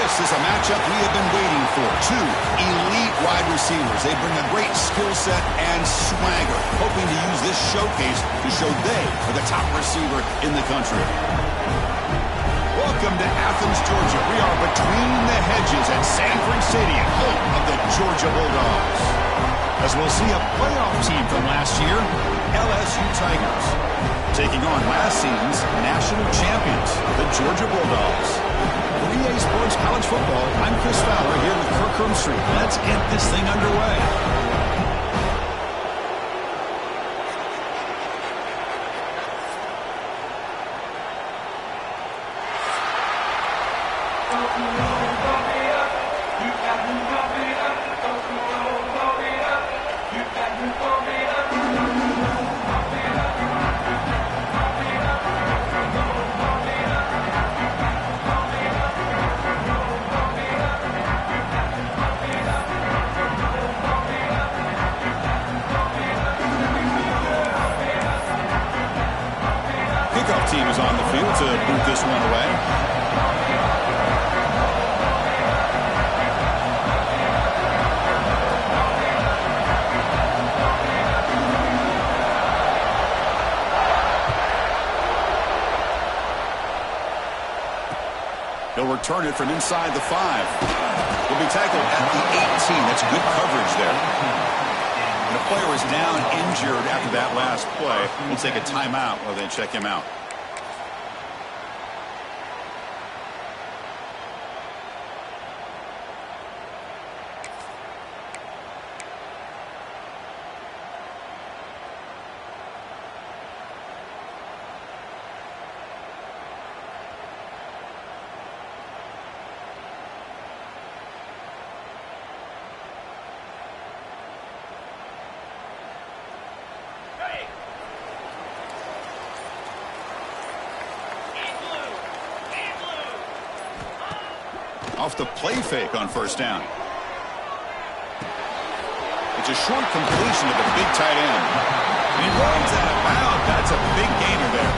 This is a matchup we have been waiting for. Two elite wide receivers. They bring a great skill set and swagger, hoping to use this showcase to show they are the top receiver in the country. Welcome to Athens, Georgia. We are between the hedges at Sanford Stadium, home of the Georgia Bulldogs. As we'll see a playoff team from last year, LSU Tigers, taking on last season's national champions, the Georgia Bulldogs. For EA Sports College Football, I'm Chris Fowler here with Kirk Herbstreit. Let's get this thing underway. Kickoff team is on the field to boot this one away. He'll return it from inside the 5. Will be tackled at the 18. That's good coverage there. And the player is down injured after that last play. We'll take a timeout while they check him out. Off the play fake on first down. It's a short completion to the big tight end. And he runs out of bounds. That's a big gainer there.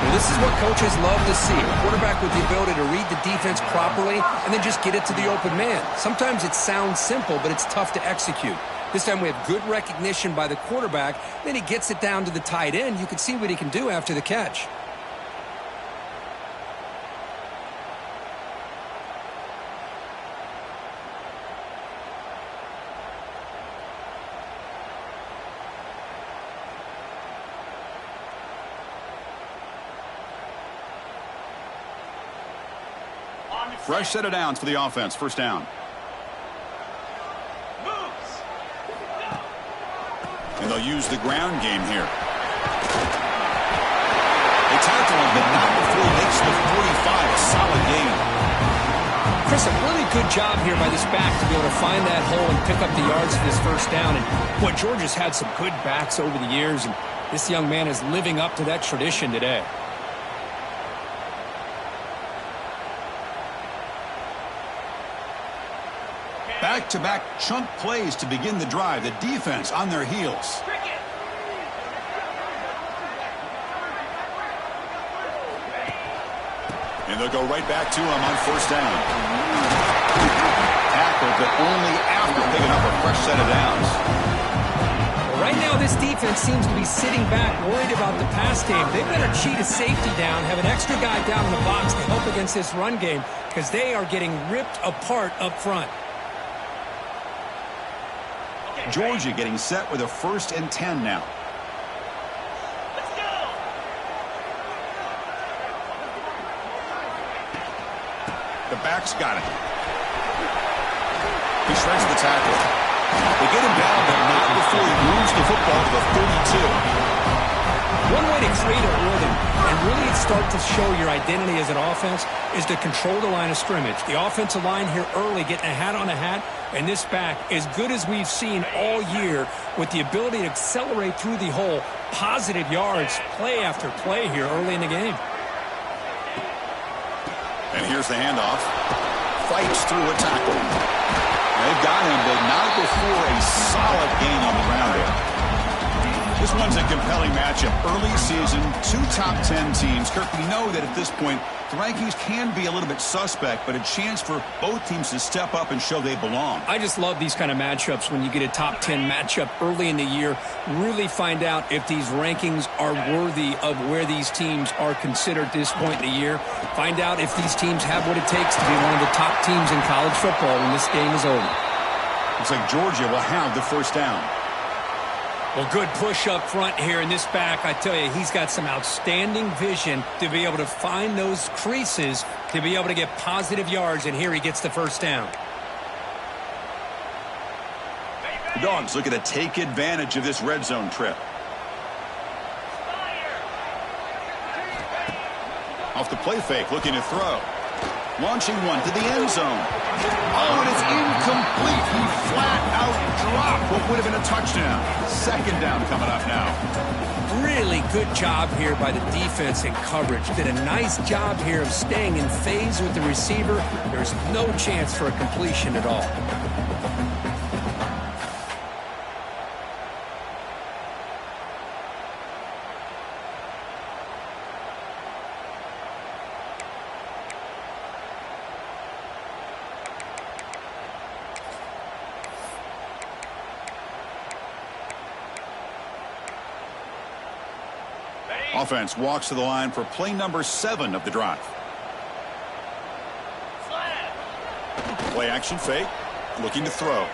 Well, this is what coaches love to see. A quarterback with the ability to read the defense properly and then just get it to the open man. Sometimes it sounds simple, but it's tough to execute. This time we have good recognition by the quarterback. Then he gets it down to the tight end. You can see what he can do after the catch. Fresh set of downs for the offense. First down. And they'll use the ground game here. They tackle him, but not before he makes the 45. A solid gain. Chris, a really good job here by this back to be able to find that hole and pick up the yards for this first down. And boy, Georgia's had some good backs over the years, and this young man is living up to that tradition today. Back-to-back chunk plays to begin the drive. The defense on their heels. And they'll go right back to him on first down. Tackled, but only after picking up a fresh set of downs. Well, right now, this defense seems to be sitting back, worried about the pass game. They better cheat a safety down, have an extra guy down in the box to help against this run game, because they are getting ripped apart up front. Georgia getting set with a 1st and 10 now. Let's go. The back's got it. He shreds the tackle. They get him down, but not before he moves the football to the 32. One way to create a rhythm and really start to show your identity as an offense is to control the line of scrimmage. The offensive line here early getting a hat on a hat, and this back, as good as we've seen all year, with the ability to accelerate through the hole, positive yards, play after play here early in the game. And here's the handoff. Fights through a tackle. They've got him, but not before a solid gain on the ground there. This one's a compelling matchup. Early season, two top 10 teams. Kirk, we know that at this point, the rankings can be a little bit suspect, but a chance for both teams to step up and show they belong. I just love these kind of matchups when you get a top 10 matchup early in the year. Really find out if these rankings are worthy of where these teams are considered at this point in the year. Find out if these teams have what it takes to be one of the top teams in college football when this game is over. Looks like Georgia will have the first down. Well, good push up front here in this back. I tell you, he's got some outstanding vision to be able to find those creases, to be able to get positive yards, and here he gets the first down. The Dogs looking to take advantage of this red zone trip. Off the play fake, looking to throw. Launching one to the end zone. Oh, and it's incomplete. He flat out dropped what would have been a touchdown. Second down coming up now. Really good job here by the defense in coverage. Did a nice job here of staying in phase with the receiver. There's no chance for a completion at all. Offense walks to the line for play number 7 of the drive. Play action fake. Looking to throw.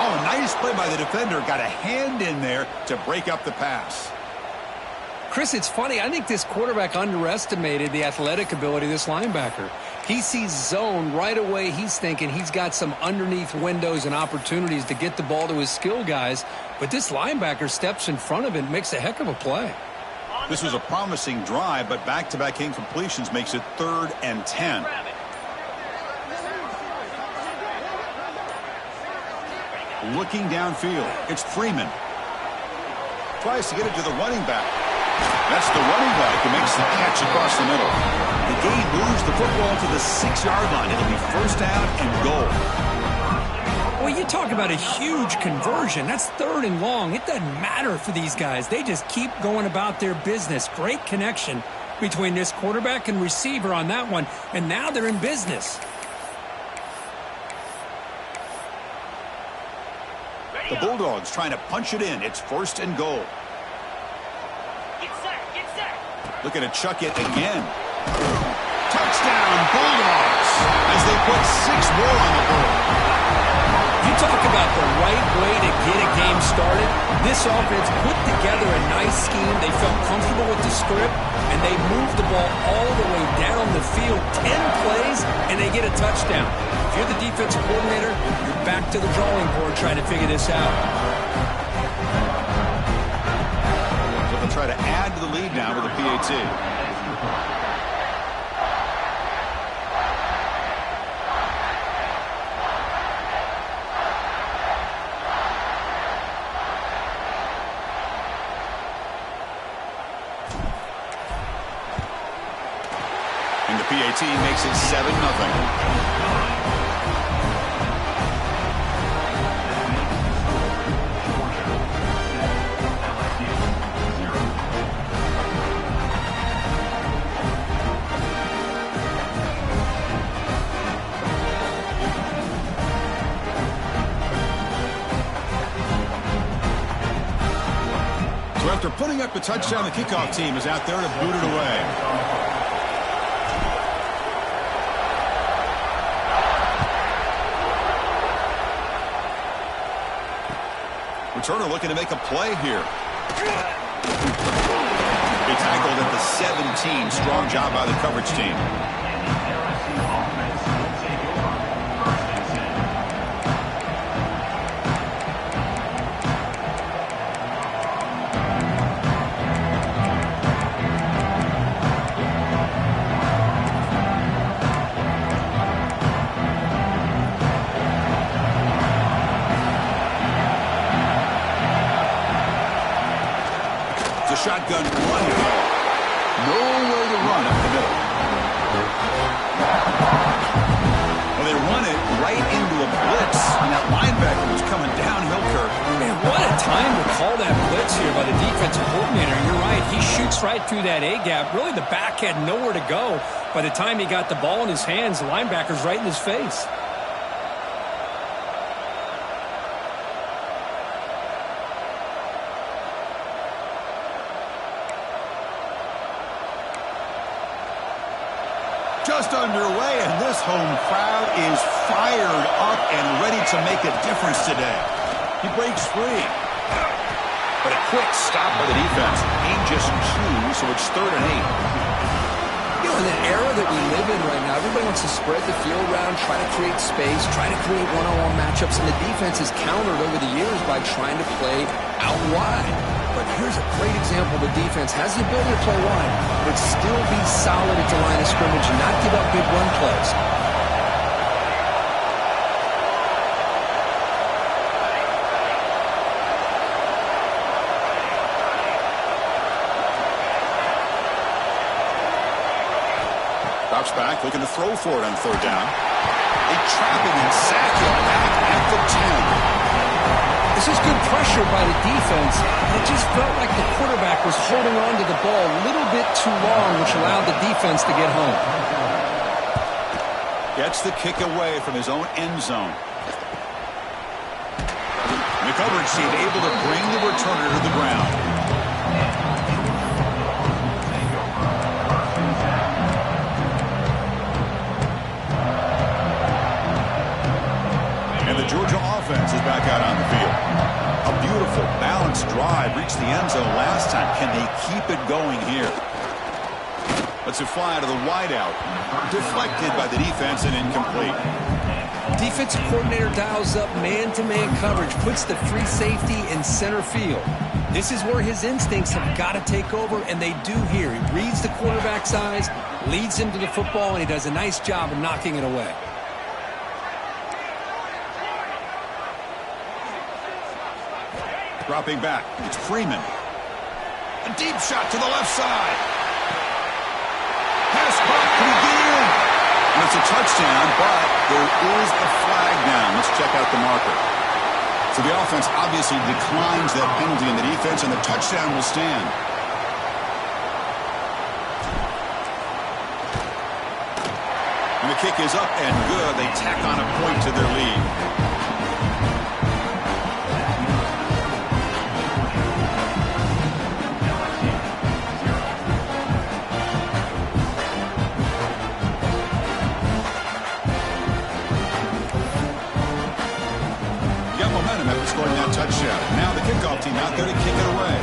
Oh, nice play by the defender. Got a hand in there to break up the pass. Chris, it's funny. I think this quarterback underestimated the athletic ability of this linebacker. He sees zone right away. He's thinking he's got some underneath windows and opportunities to get the ball to his skill guys. But this linebacker steps in front of it and makes a heck of a play. This was a promising drive, but back-to-back incompletions makes it 3rd and 10. Looking downfield. It's Freeman. Tries to get it to the running back. That's the running back who makes the catch across the middle. The game moves the football to the 6-yard line. It'll be first down and goal. Well, you talk about a huge conversion. That's 3rd and long. It doesn't matter for these guys. They just keep going about their business. Great connection between this quarterback and receiver on that one. And now they're in business. The Bulldogs trying to punch it in. It's 1st and goal. Looking to chuck it again. Touchdown, Bulldogs, as they put 6 more on the board. You talk about the right way to get a game started. This offense put together a nice scheme. They felt comfortable with the script, and they moved the ball all the way down the field. 10 plays, and they get a touchdown. If you're the defensive coordinator, you're back to the drawing board trying to figure this out. So they'll try to add to the lead now with a PAT. And the PAT makes it 7-0. So after putting up the touchdown, the kickoff team is out there to boot it away. Returner looking to make a play here. He tackled at the 17. Strong job by the coverage team. Shotgun run. Nowhere to run up the middle. Well, they run it right into a blitz, and that linebacker linebacker was coming downhill, Kirk. Man, what a time to call that blitz here by the defensive coordinator. You're right. He shoots right through that A-gap. Really, the back had nowhere to go. By the time he got the ball in his hands, the linebacker's right in his face. Just underway, and this home crowd is fired up and ready to make a difference today. He breaks free. But a quick stop by the defense. Gain just 2, so it's 3rd and 8. You know, in the era that we live in right now, everybody wants to spread the field around, try to create space, try to create one-on-one matchups, and the defense has countered over the years by trying to play out wide. But here's a great example. The defense has the ability to play wide, but still be solid at the line of scrimmage and not give up big run plays. Drops back, looking to throw for it on 3rd down. They trap him and sack him back at the 10. This is good pressure by the defense, and it just felt like the quarterback was holding on to the ball a little bit too long, which allowed the defense to get home. Gets the kick away from his own end zone. And the coverage team able to bring the returner to the ground. And the Georgia offense is back out on the field. A beautiful, balanced drive reached the end zone last time. Can they keep it going here? Let's it fly out of the wideout. Deflected by the defense and incomplete. Defensive coordinator dials up man-to-man coverage, puts the free safety in center field. This is where his instincts have got to take over, and they do here. He reads the quarterback's eyes, leads him to the football, and he does a nice job of knocking it away. Dropping back, it's Freeman. A deep shot to the left side. Pass caught, can he get in? And it's a touchdown, but there is a flag down. Let's check out the marker. So the offense obviously declines that penalty in the defense, and the touchdown will stand. And the kick is up and good. They tack on a point to their lead. Scoring that touchdown. Now the kickoff team out there to kick it away.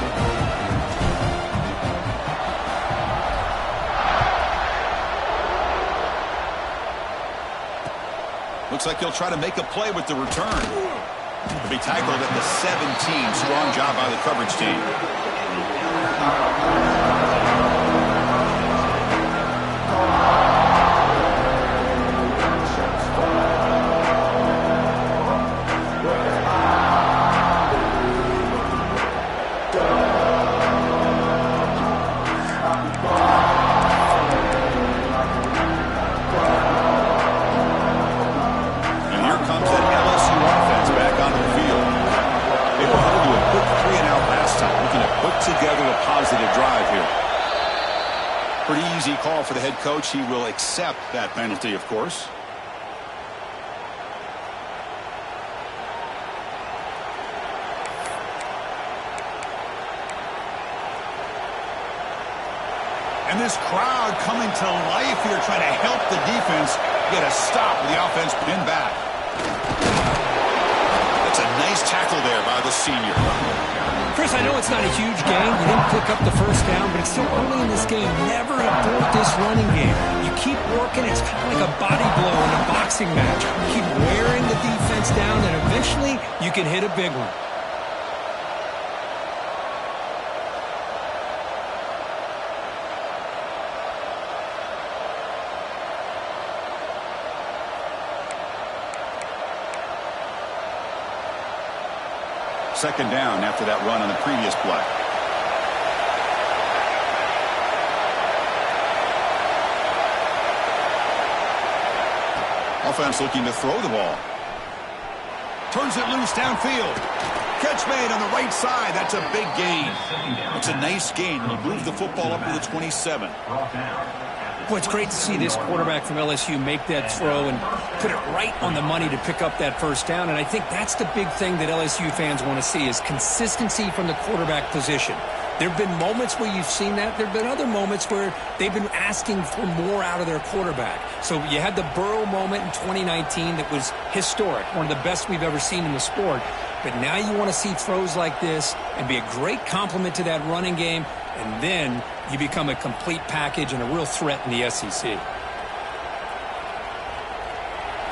Looks like he'll try to make a play with the return. He'll be tackled at the 17. Strong job by the coverage team. Pretty easy call for the head coach. He will accept that penalty, of course. And this crowd coming to life here, trying to help the defense get a stop with the offense pinned back. That's a nice tackle there by the senior. Chris, I know it's not a huge game. You didn't pick up the first down, but it's still early in this game. Never abort this running game. You keep working. It's kind of like a body blow in a boxing match. Keep wearing the defense down, and eventually you can hit a big one. Second down after that run on the previous play. Offense looking to throw the ball. Turns it loose downfield. Catch made on the right side. That's a big gain. It's a nice gain. He'll move the football up to the 27. Boy, it's great to see this quarterback from LSU make that throw and put it right on the money to pick up that first down. And I think that's the big thing that LSU fans want to see is consistency from the quarterback position. There have been moments where you've seen that. There have been other moments where they've been asking for more out of their quarterback. So you had the Burrow moment in 2019 that was historic, one of the best we've ever seen in the sport. But now you want to see throws like this and be a great complement to that running game, and then you become a complete package and a real threat in the SEC.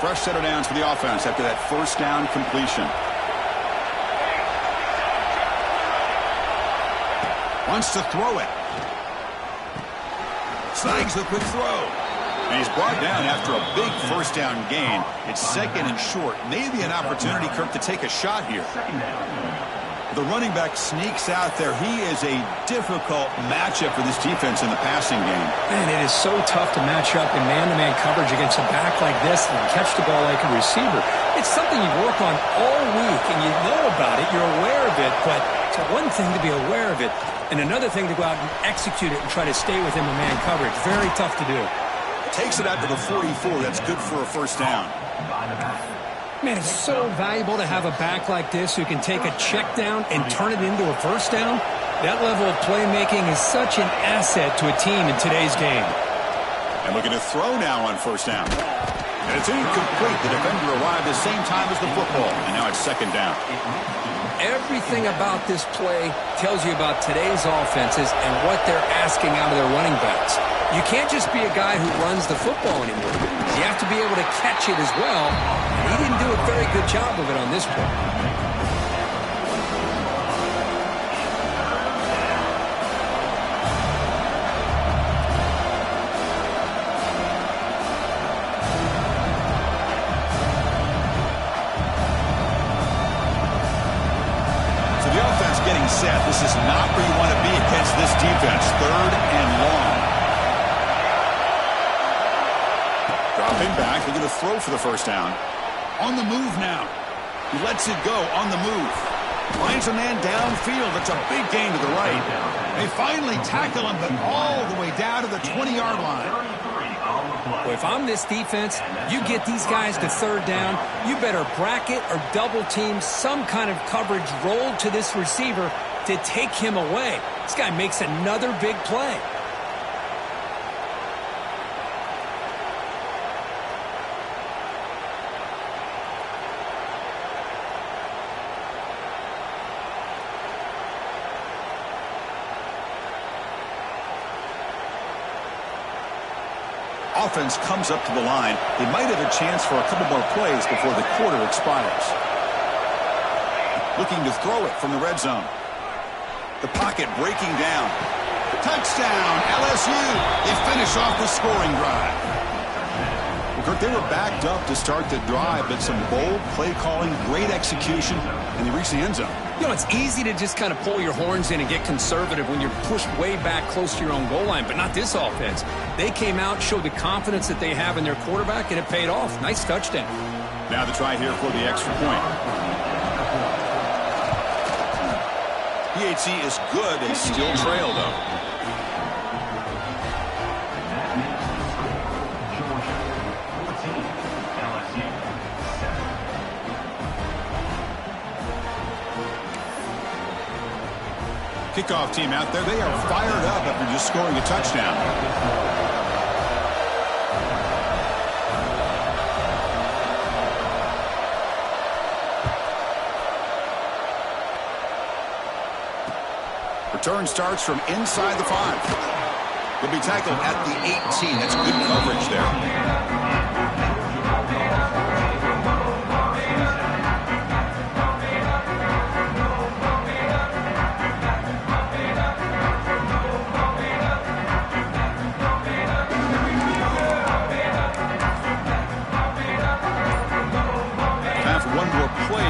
Fresh set of downs for the offense after that first down completion. Wants to throw it. Snags the quick throw. And he's brought down after a big first down gain. It's second and short. Maybe an opportunity, Kirk, to take a shot here. The running back sneaks out there. He is a difficult matchup for this defense in the passing game. Man, it is so tough to match up in man-to-man coverage against a back like this and catch the ball like a receiver. It's something you work on all week, and you know about it. You're aware of it, but it's one thing to be aware of it, and another thing to go out and execute it and try to stay within the man coverage. Very tough to do. Takes it out to the 44. That's good for a first down. Man, it's so valuable to have a back like this who can take a check down and turn it into a first down. That level of playmaking is such an asset to a team in today's game. And looking to throw now on first down. And it's incomplete. The defender arrived the same time as the football. And now it's second down. Everything about this play tells you about today's offenses and what they're asking out of their running backs. You can't just be a guy who runs the football anymore. You have to be able to catch it as well. And he didn't do a very good job of it on this play. So the offense getting set. This is not where you want to be against this defense. Third and long. Dropping back, looking to throw for the first down. On the move now. He lets it go on the move. Finds a man downfield. That's a big gain to the right. They finally tackle him, but all the way down to the 20-yard line. Well, if I'm this defense, you get these guys to third down, you better bracket or double team some kind of coverage rolled to this receiver to take him away. This guy makes another big play. Offense comes up to the line. They might have a chance for a couple more plays before the quarter expires. Looking to throw it from the red zone. The pocket breaking down. Touchdown, LSU. They finish off the scoring drive. Kirk, they were backed up to start the drive, but some bold play calling, great execution, and they reached the end zone. You know, it's easy to just kind of pull your horns in and get conservative when you're pushed way back close to your own goal line, but not this offense. They came out, showed the confidence that they have in their quarterback, and it paid off. Nice touchdown. Now the try here for the extra point. PHC is good. They still trail, though. Kickoff team out there. They are fired up after just scoring a touchdown. Return starts from inside the 5. He'll be tackled at the 18. That's good coverage there.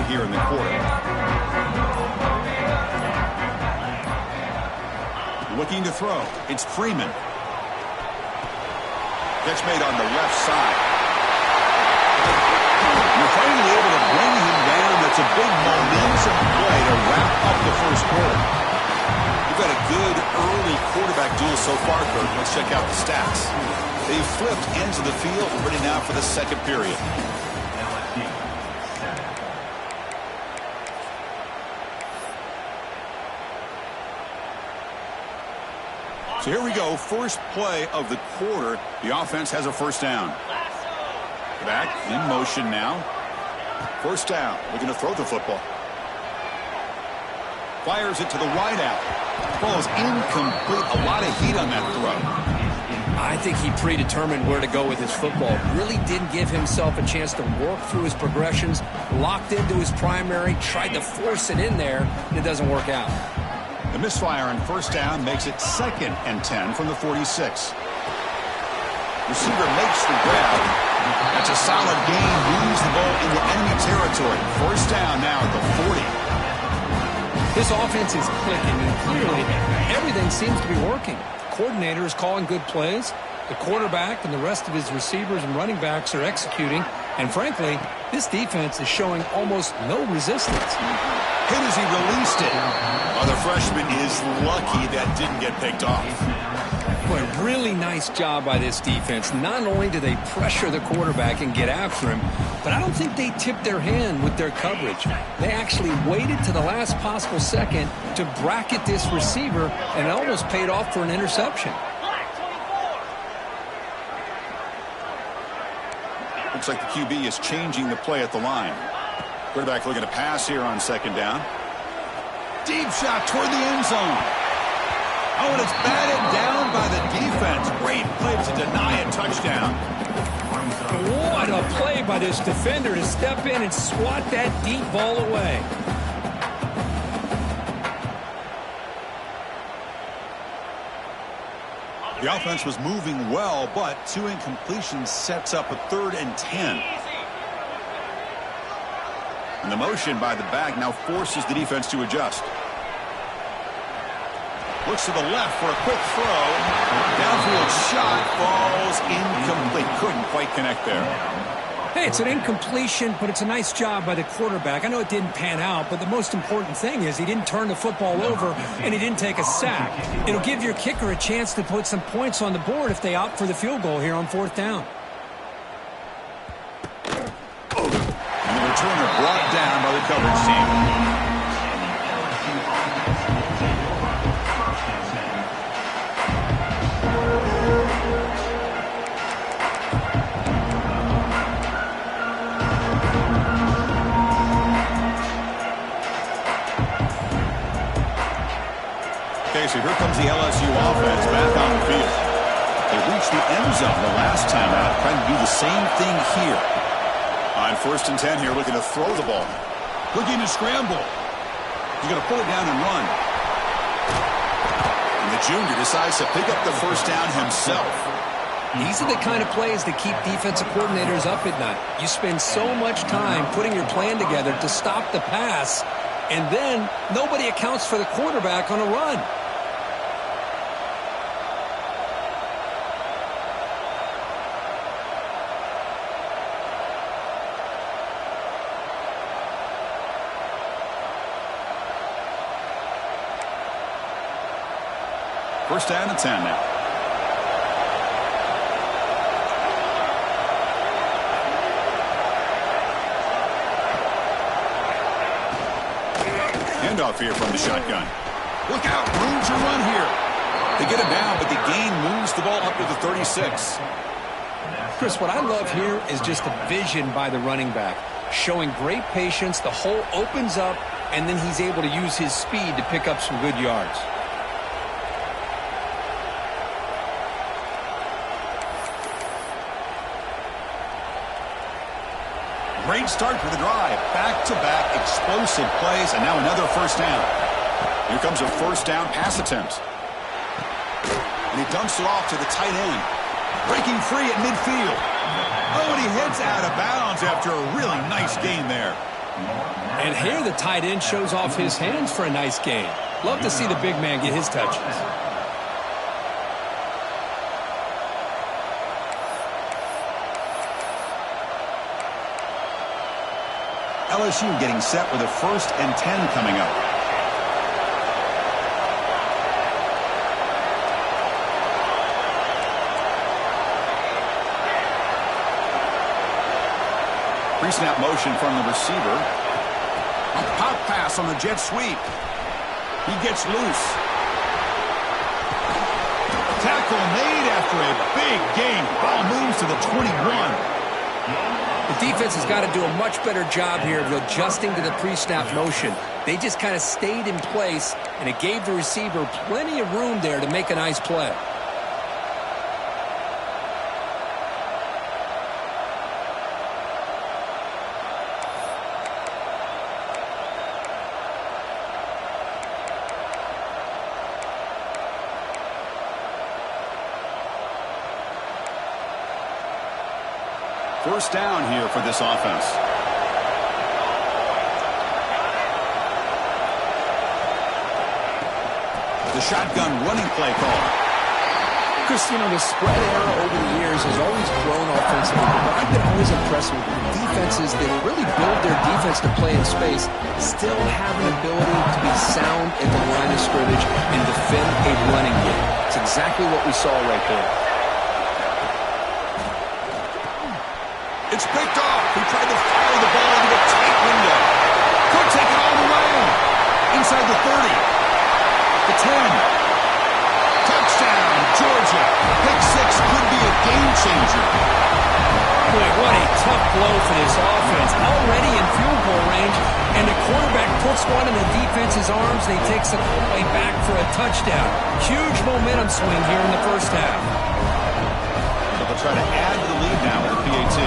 Here in the quarter. Looking to throw. It's Freeman. Catch made on the left side. You're finally able to bring him down It's a big momentum play to wrap up the first quarter. We've got a good early quarterback duel so far, Kirk. Let's check out the stats. They've flipped ends of the field, ready now for the second period. So here we go, first play of the quarter. The offense has a first down. Back in motion now. First down, looking to throw the football. Fires it to the wide out. Ball is incomplete. A lot of heat on that throw. I think he predetermined where to go with his football. Really didn't give himself a chance to work through his progressions. Locked into his primary. Tried to force it in there. And it doesn't work out. The misfire on first down makes it 2nd and 10 from the 46. Receiver makes the grab. That's a solid gain. Moves the ball into enemy territory. First down now at the 40. This offense is clicking, and clearly everything seems to be working. The coordinator is calling good plays. The quarterback and the rest of his receivers and running backs are executing. And frankly, this defense is showing almost no resistance. Hit as he released it. Well, the freshman is lucky that didn't get picked off. Boy, really nice job by this defense. Not only do they pressure the quarterback and get after him, but I don't think they tipped their hand with their coverage. They actually waited to the last possible second to bracket this receiver, and it almost paid off for an interception. Looks like the QB is changing the play at the line. Quarterback looking to pass here on second down. Deep shot toward the end zone. Oh, and it's batted down by the defense. Great play to deny a touchdown. What a play by this defender to step in and swat that deep ball away. The offense was moving well, but 2 incompletions sets up a 3rd and 10. And the motion by the back now forces the defense to adjust. Looks to the left for a quick throw. Downfield shot falls incomplete. Couldn't quite connect there. Hey, it's an incompletion, but it's a nice job by the quarterback. I know it didn't pan out, but the most important thing is he didn't turn the football over and he didn't take a sack. It'll give your kicker a chance to put some points on the board if they opt for the field goal here on 4th down. And the returner brought down by the coverage team. Okay, so here comes the LSU offense back on the field. They reached the end zone the last time out, trying to do the same thing here. On 1st and 10 here, looking to throw the ball. Looking to scramble. He's going to pull it down and run. And the junior decides to pick up the first down himself. These are the kind of plays that keep defensive coordinators up at night. You spend so much time putting your plan together to stop the pass, and then nobody accounts for the quarterback on a run. First down and 10 now. Handoff here from the shotgun. Look out, room to run here. They get him down, but the gain moves the ball up to the 36. Chris, what I love here is just the vision by the running back. Showing great patience, the hole opens up, and then he's able to use his speed to pick up some good yards. Great start for the drive. Back-to-back explosive plays, and now another first down. Here comes a first down pass attempt. And he dumps it off to the tight end. Breaking free at midfield. Oh, and he heads out of bounds after a really nice gain there. And here the tight end shows off his hands for a nice gain. Love to see the big man get his touches. LSU getting set with a 1st and 10 coming up. Pre-snap motion from the receiver. A pop pass on the jet sweep. He gets loose. Tackle made after a big gain. Ball moves to the 21. The defense has got to do a much better job here of adjusting to the pre-snap motion. They just kind of stayed in place, and it gave the receiver plenty of room there to make a nice play. First down here for this offense. The shotgun running play call. Chris, the spread era over the years has always grown offensively, but I've been always impressed with defenses that really build their defense to play in space, still have an ability to be sound at the line of scrimmage and defend a running game. It's exactly what we saw right there. It's picked off. He tried to fire the ball into a tight window. Could take it all the way. Inside the 30. The 10. Touchdown, Georgia. Pick 6 could be a game changer. Boy, what a tough blow for this offense. Already in field goal range, and the quarterback puts one in the defense's arms, and he takes it all the way back for a touchdown. Huge momentum swing here in the first half. So they'll try to add to the lead now with the PAT.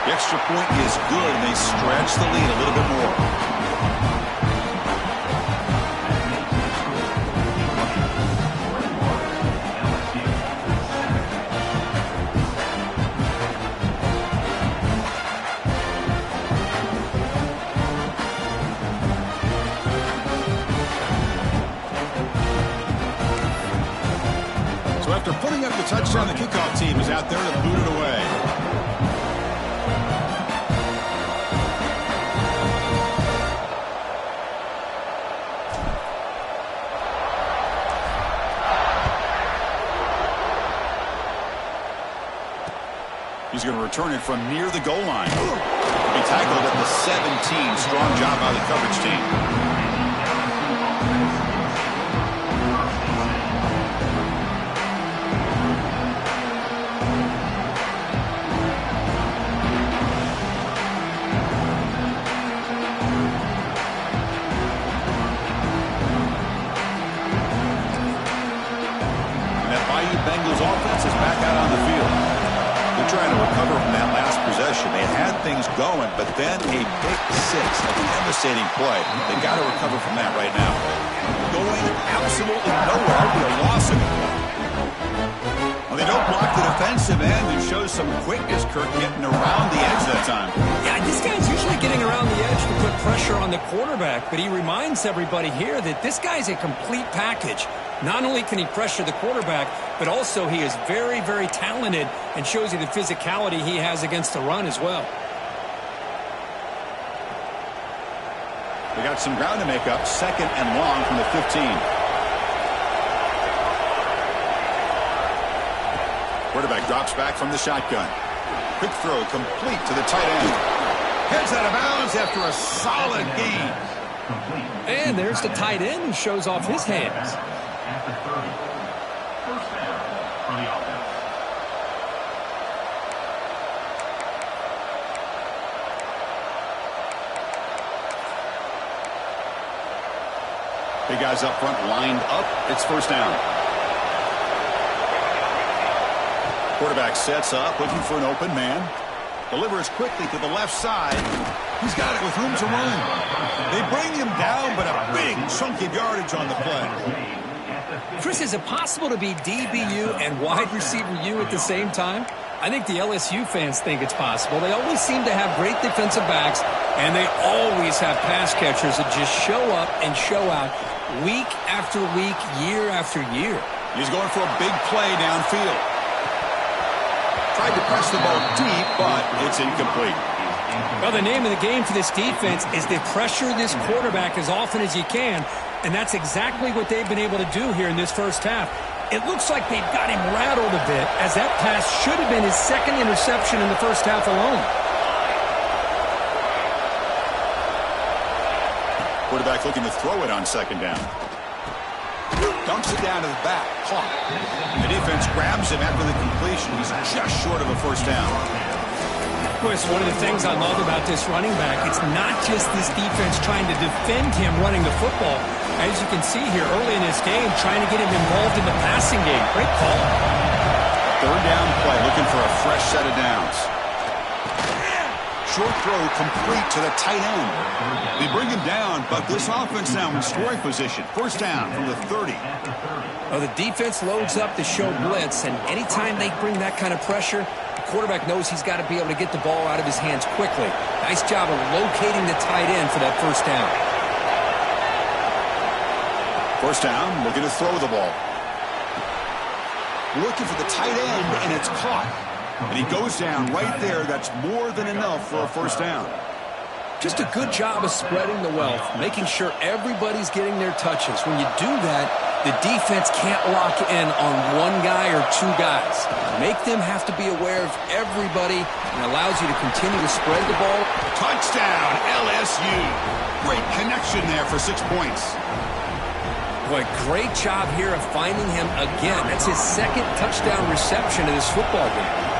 The extra point is good, and they stretch the lead a little bit more. So after putting up the touchdown, the kickoff team is out there to boot it away. He's going to return it from near the goal line. He'll be tackled at the 17. Strong job by the coverage team. And that Bayou Bengals offense is back out on the field. They're trying to recover from that last possession. They had things going, but then a pick 6, a devastating play. They got to recover from that right now. Going absolutely nowhere would be a loss of it. Well, they don't block the defensive end and show some quickness, Kirk, getting around the edge that time. Yeah, this guy's usually getting around the edge to put pressure on the quarterback, but he reminds everybody here that this guy's a complete package. Not only can he pressure the quarterback, but also he is very, very talented and shows you the physicality he has against the run as well. They got some ground to make up. 2nd and long from the 15. Quarterback drops back from the shotgun. Quick throw complete to the tight end. Heads out of bounds after a solid gain. And there's the tight end who shows off his hands. At the 30. First down for the offense. Big guys up front lined up. It's first down. Quarterback sets up, looking for an open man. Delivers quickly to the left side. He's got it with room to run. They bring him down, but a big chunk of yardage on the play. Chris, is it possible to be DBU and wide receiver U at the same time? I think the LSU fans think it's possible. They always seem to have great defensive backs, and they always have pass catchers that just show up and show out week after week, year after year. He's going for a big play downfield. Tried to press the ball deep, but it's incomplete. Well, the name of the game for this defense is to pressure this quarterback as often as you can, and that's exactly what they've been able to do here in this first half. It looks like they've got him rattled a bit, as that pass should have been his second interception in the first half alone. Quarterback looking to throw it on second down. Dumps it down to the back. Caught. The defense grabs him after the completion. He's just short of a first down. Chris, one of the things I love about this running back, it's not just this defense trying to defend him running the football. As you can see here early in this game, trying to get him involved in the passing game. Great call. Third down play, looking for a fresh set of downs. Short throw complete to the tight end. They bring him down, but this offense now in scoring position. First down from the 30. Well, the defense loads up to show blitz, and anytime they bring that kind of pressure, the quarterback knows he's got to be able to get the ball out of his hands quickly. Nice job of locating the tight end for that first down. First down, looking to throw the ball. Looking for the tight end, and it's caught. And he goes down right there. That's more than enough for a first down. Just a good job of spreading the wealth, making sure everybody's getting their touches. When you do that, the defense can't lock in on one guy or two guys. Make them have to be aware of everybody, and allows you to continue to spread the ball. Touchdown, LSU. Great connection there for 6 points. Boy, great job here of finding him again. That's his second touchdown reception of this football game.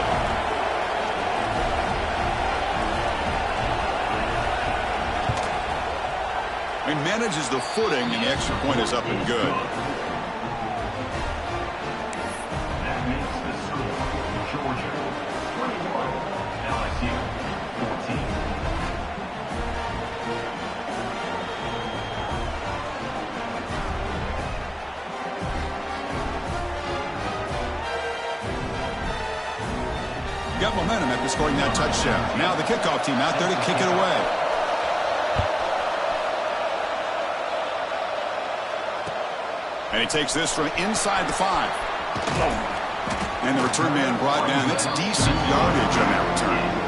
He manages the footing, and the extra point is up and good. That makes the score Georgia 21, LSU 14. Got momentum after scoring that touchdown. Now the kickoff team out there to kick it away. And he takes this from inside the 5. And the return man brought down. That's decent yardage on that return.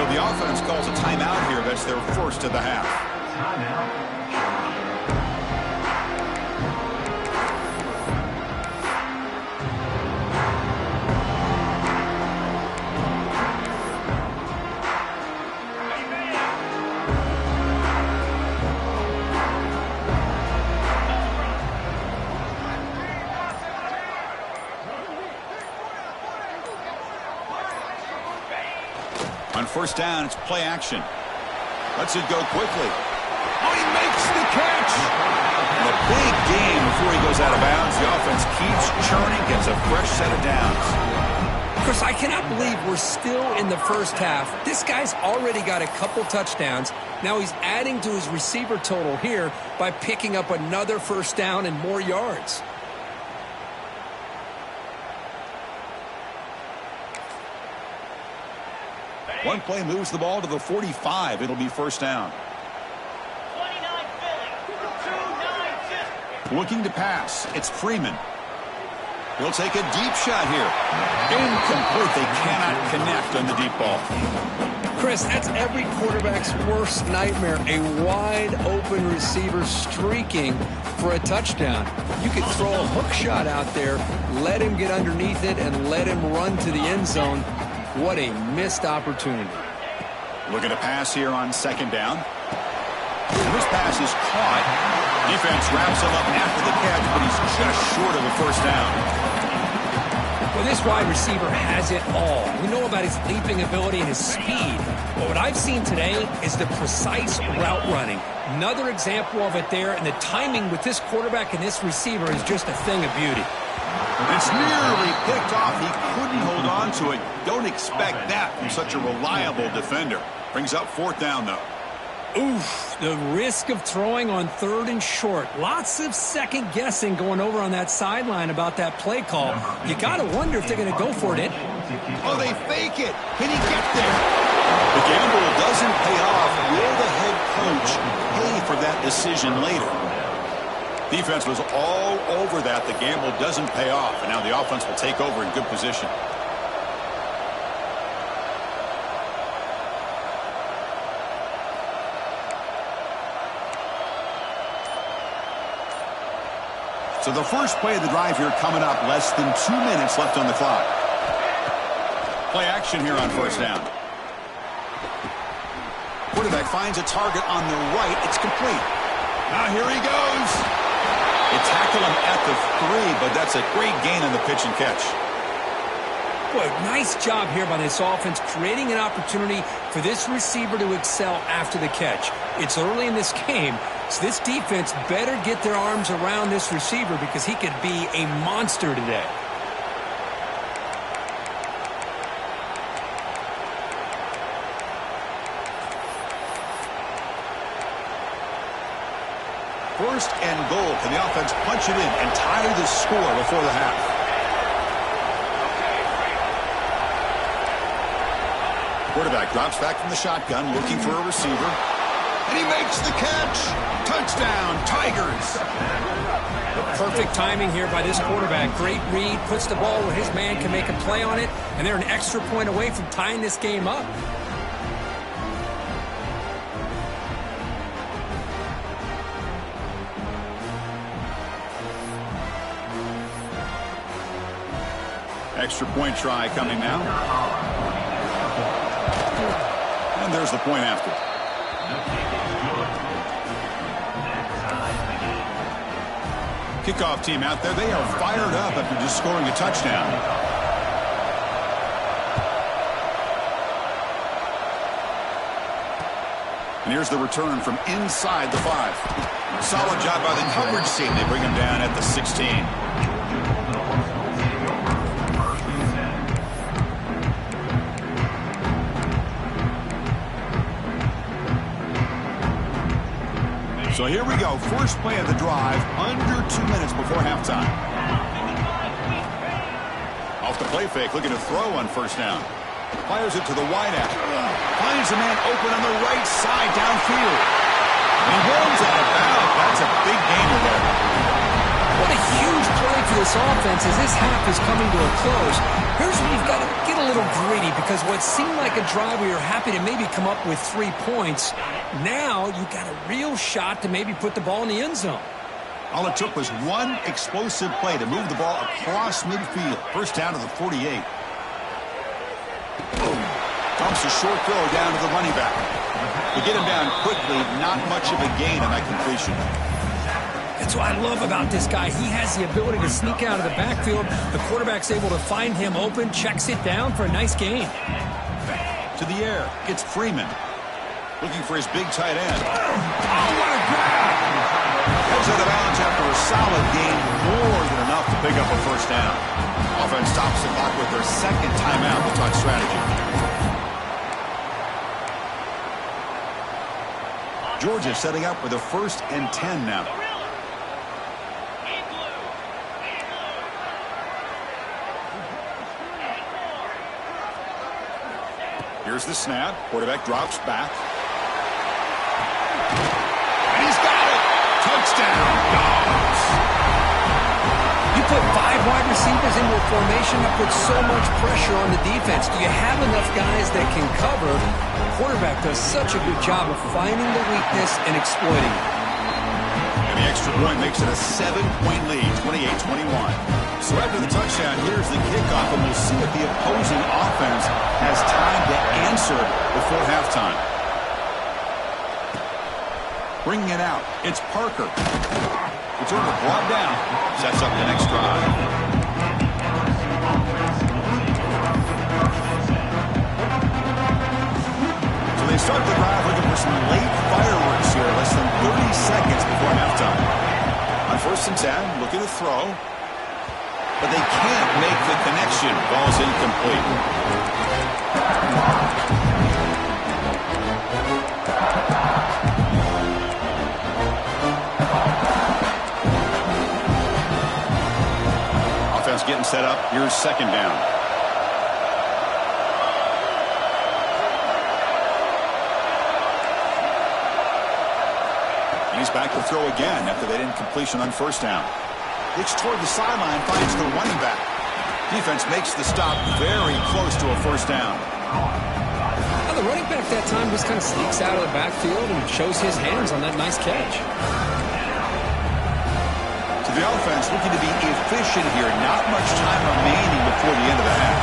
The offense calls a timeout here. That's their first of the half. On first down, it's play action. Lets it go quickly. Oh, he makes the catch. And a big gain before he goes out of bounds. The offense keeps churning, gets a fresh set of downs. Chris, I cannot believe we're still in the first half. This guy's already got a couple touchdowns. Now he's adding to his receiver total here by picking up another first down and more yards. One play moves the ball to the 45. It'll be first down. 29 Philly. Looking to pass. It's Freeman. He'll take a deep shot here. Incomplete. They cannot connect on the deep ball. Chris, that's every quarterback's worst nightmare. A wide open receiver streaking for a touchdown. You could throw a hook shot out there, let him get underneath it, and let him run to the end zone. What a missed opportunity. Looking to pass here on second down. And this pass is caught. Defense wraps him up after the catch, but he's just short of a first down. Well, this wide receiver has it all. We know about his leaping ability and his speed. But what I've seen today is the precise route running. Another example of it there, and the timing with this quarterback and this receiver is just a thing of beauty. It's nearly picked off. He couldn't hold on to it. Don't expect that from such a reliable defender. Brings up fourth down, though. Oof, the risk of throwing on 3rd and short. Lots of second guessing going over on that sideline about that play call. You got to wonder if they're going to go for it. Oh, they fake it. Can he get there? The gamble doesn't pay off. Will the head coach pay for that decision later? Defense was all over that. The gamble doesn't pay off, and now the offense will take over in good position. So the first play of the drive here coming up. Less than 2 minutes left on the clock. Play action here on first down. Quarterback finds a target on the right. It's complete. Now here he goes. They tackle him at the 3, but that's a great gain on the pitch and catch. Boy, nice job here by this offense, creating an opportunity for this receiver to excel after the catch. It's early in this game, so this defense better get their arms around this receiver because he could be a monster today. First and goal. Can the offense punch it in and tie the score before the half? Quarterback drops back from the shotgun, looking for a receiver. And he makes the catch. Touchdown, Tigers. Perfect timing here by this quarterback. Great read, puts the ball where his man can make a play on it, and they're an extra point away from tying this game up. Extra point try coming now. And there's the point after. Kickoff team out there. They are fired up after just scoring a touchdown. And here's the return from inside the 5. Solid job by the coverage team. They bring him down at the 16. So here we go. First play of the drive, under 2 minutes before halftime. Off the play fake, looking to throw on first down. Fires it to the wideout. Finds a man open on the right side downfield. And rolls out of bounds. That's a big gainer there. What a huge play for this offense as this half is coming to a close. Here's where you've got to get a little greedy because what seemed like a drive where you're happy to maybe come up with 3 points, now you've got a real shot to maybe put the ball in the end zone. All it took was one explosive play to move the ball across midfield. First down to the 48. Boom. Dumps a short throw down to the running back. To get him down quickly, not much of a gain on that completion. That's what I love about this guy. He has the ability to sneak out of the backfield. The quarterback's able to find him open, checks it down for a nice gain. To the air, it's Freeman. Looking for his big tight end. Oh, what a grab! Goes out of bounds after a solid gain, more than enough to pick up a first down. Offense stops the clock with their second timeout to talk strategy. Georgia setting up with a 1st and 10 now. Here's the snap. Quarterback drops back. And he's got it. Touchdown, Dogs. You put 5 wide receivers into a formation that puts so much pressure on the defense. Do you have enough guys that can cover? The quarterback does such a good job of finding the weakness and exploiting it. And the extra point makes it a 7-point lead, 28-21. So after the touchdown, here's the kickoff, and we'll see if the opposing offense has time to answer before halftime. Bringing it out, it's Parker. Returner brought down, sets up the next drive. So they start the drive looking for some late fireworks here, less than 30 seconds before halftime. On 1st and 10, looking to throw. But they can't make the connection. Ball's incomplete. up. Here's second down. And he's back to throw again after that incompletion on first down. Looks toward the sideline, finds the running back. Defense makes the stop very close to a first down. Now the running back that time just kind of sneaks out of the backfield and shows his hands on that nice catch. To the offense, looking to be efficient here. Not much time remaining before the end of the half.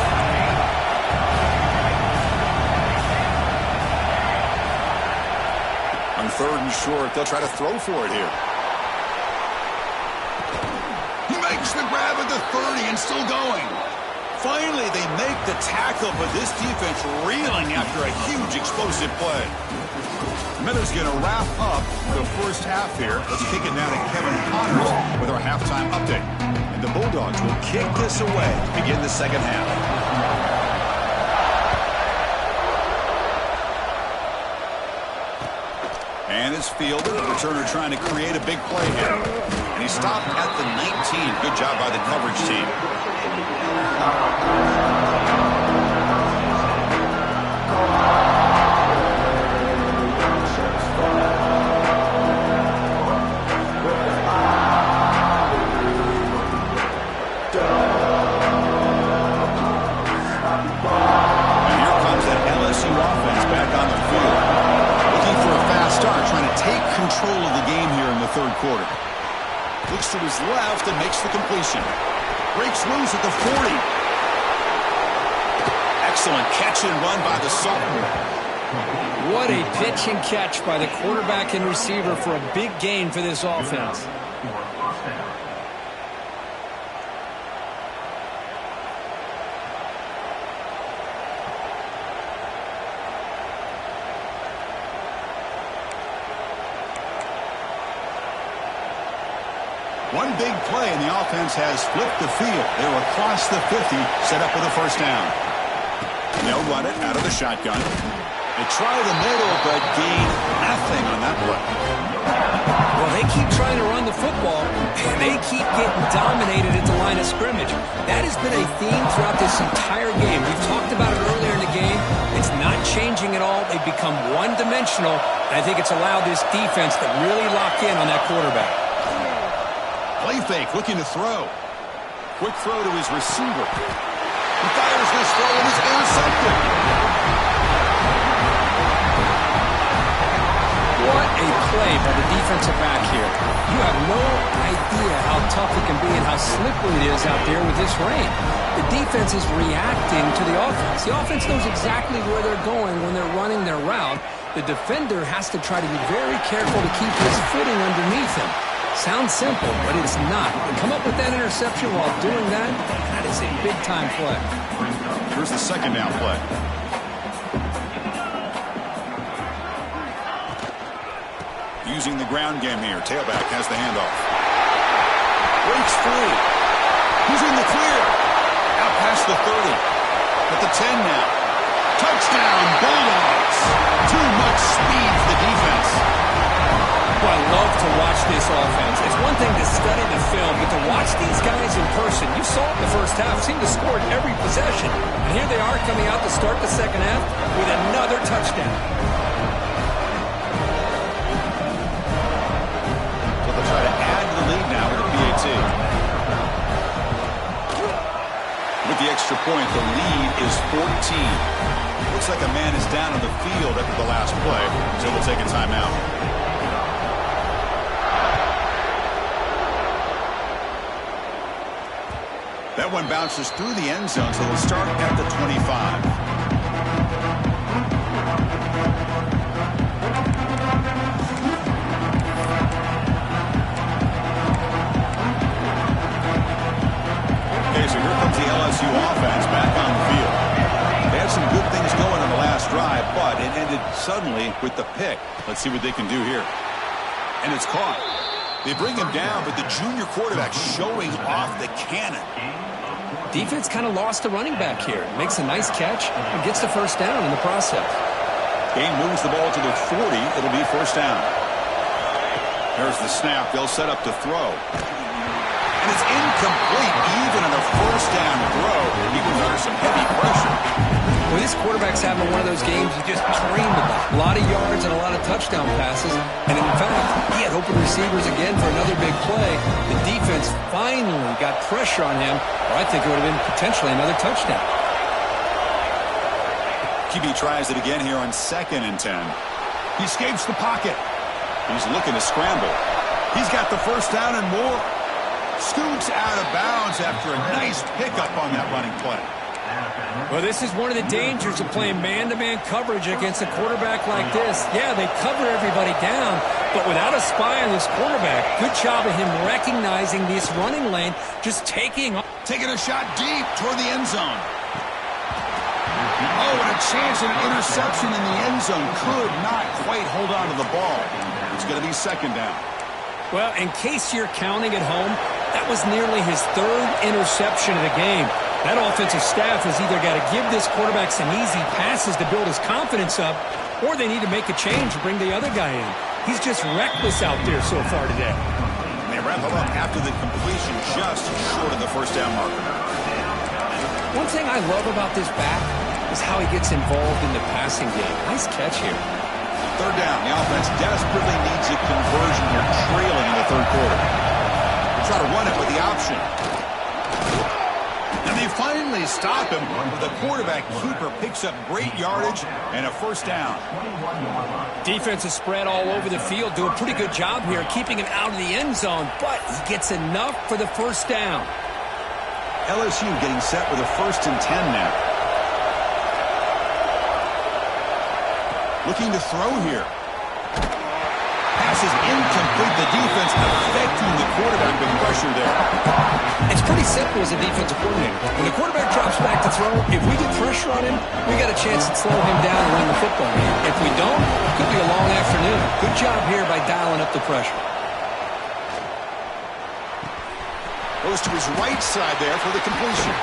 On third and short, they'll try to throw for it here. He makes the grab at the 30 and still going. Finally, they make the tackle, but this defense reeling after a huge explosive play. Miller's going to wrap up the first half here. Let's kick it now to Kevin Connors with our halftime update. And the Bulldogs will kick this away to begin the second half. And it's fielded. The returner trying to create a big play here. And he stopped at the 19. Good job by the coverage team. And here comes that LSU offense back on the field. Looking for a fast start, trying to take control of the game here in the third quarter. Looks to his left and makes the completion. Breaks loose at the 40. Excellent catch and run by the sophomore. What a pitch and catch by the quarterback and receiver for a big gain for this offense. One big play, and the offense has flipped the field. They were across the 50, set up with a first down. They'll run it out of the shotgun. They try the middle, but gain nothing on that play. Well, they keep trying to run the football, and they keep getting dominated at the line of scrimmage. That has been a theme throughout this entire game. We've talked about it earlier in the game. It's not changing at all. They've become one-dimensional, and I think it's allowed this defense to really lock in on that quarterback. Play fake, looking to throw. Quick throw to his receiver. He fires this throw and is intercepted. What a play by the defensive back here. You have no idea how tough it can be and how slippery it is out there with this rain. The defense is reacting to the offense. The offense knows exactly where they're going when they're running their route. The defender has to try to be very careful to keep his footing underneath him. Sounds simple, but it's not. To come up with that interception while doing that, that is a big-time play. Here's the second down play. Using the ground game here. Tailback has the handoff. Breaks free. He's in the clear. Out past the 30. At the 10 now. Touchdown, Bulldogs. Too much speed for the defense. Well, I love to watch this offense. It's one thing to study the film, but to watch these guys in person, you saw it in the first half, seemed to score in every possession. And here they are coming out to start the second half with another touchdown. So they'll try to add to the lead now with a PAT. With the extra point, the lead is 14. Looks like a man is down on the field after the last play, so we'll take a timeout. That one bounces through the end zone, so they'll start at the 25. Okay, so here comes the LSU offense back on the field. They had some good things going on the last drive, but it ended suddenly with the pick. Let's see what they can do here. And it's caught. They bring him down, but the junior quarterback showing off the cannon. Defense kind of lost the running back here. Makes a nice catch and gets the first down in the process. Game moves the ball to the 40. It'll be first down. There's the snap. They'll set up to throw. And it's incomplete. Even on a first down throw, he was under some heavy pressure. Well, this quarterback's having one of those games you just dreamed about. A lot of yards and a lot of touchdown passes. And in fact, he had open receivers again for another big play. The defense finally got pressure on him, or I think it would have been potentially another touchdown. QB tries it again here on 2nd and 10. He escapes the pocket. He's looking to scramble. He's got the first down and more. Scoots out of bounds after a nice pickup on that running play. Well, this is one of the dangers of playing man-to-man coverage against a quarterback like this. Yeah, they cover everybody down, but without a spy on this quarterback, good job of him recognizing this running lane, just taking a shot deep toward the end zone. Oh, and a chance at an interception in the end zone. Could not quite hold on to the ball. It's going to be 2nd down. Well, in case you're counting at home, that was nearly his 3rd interception of the game. That offensive staff has either got to give this quarterback some easy passes to build his confidence up, or they need to make a change to bring the other guy in. He's just reckless out there so far today. And they wrap it up after the completion just short of the first down marker. One thing I love about this back is how he gets involved in the passing game. Nice catch here. 3rd down. The offense desperately needs a conversion here, trailing in the 3rd quarter. They try to run it with the option. And they finally stop him. The quarterback keeper picks up great yardage and a first down. Defense is spread all over the field. Do a pretty good job here keeping him out of the end zone, but he gets enough for the first down. LSU getting set with a 1st and 10 now. Looking to throw here. Pass is incomplete. The defense affecting the quarterback with pressure there. It's pretty simple as a defensive coordinator. When the quarterback drops back to throw, if we get pressure on him, we got a chance to slow him down and win the football game. If we don't, it could be a long afternoon. Good job here by dialing up the pressure. Goes to his right side there for the completion.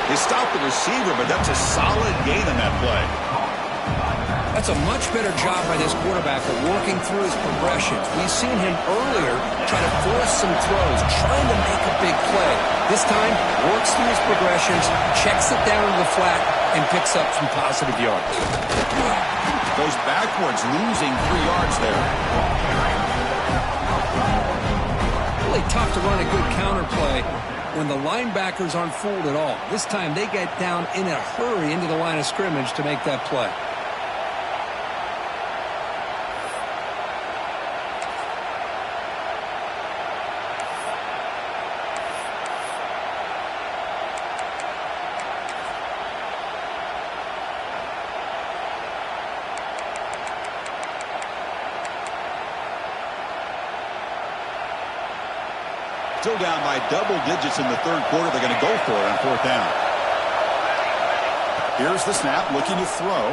They stop the receiver, but that's a solid gain on that play. That's a much better job by this quarterback of working through his progressions. We've seen him earlier try to force some throws, trying to make a big play. This time, works through his progressions, checks it down to the flat, and picks up some positive yards. Goes backwards, losing 3 yards there. Really tough to run a good counter play when the linebackers aren't fooled at all. This time, they get down in a hurry into the line of scrimmage to make that play. Still down by double digits in the 3rd quarter. They're going to go for it on 4th down. Here's the snap, looking to throw.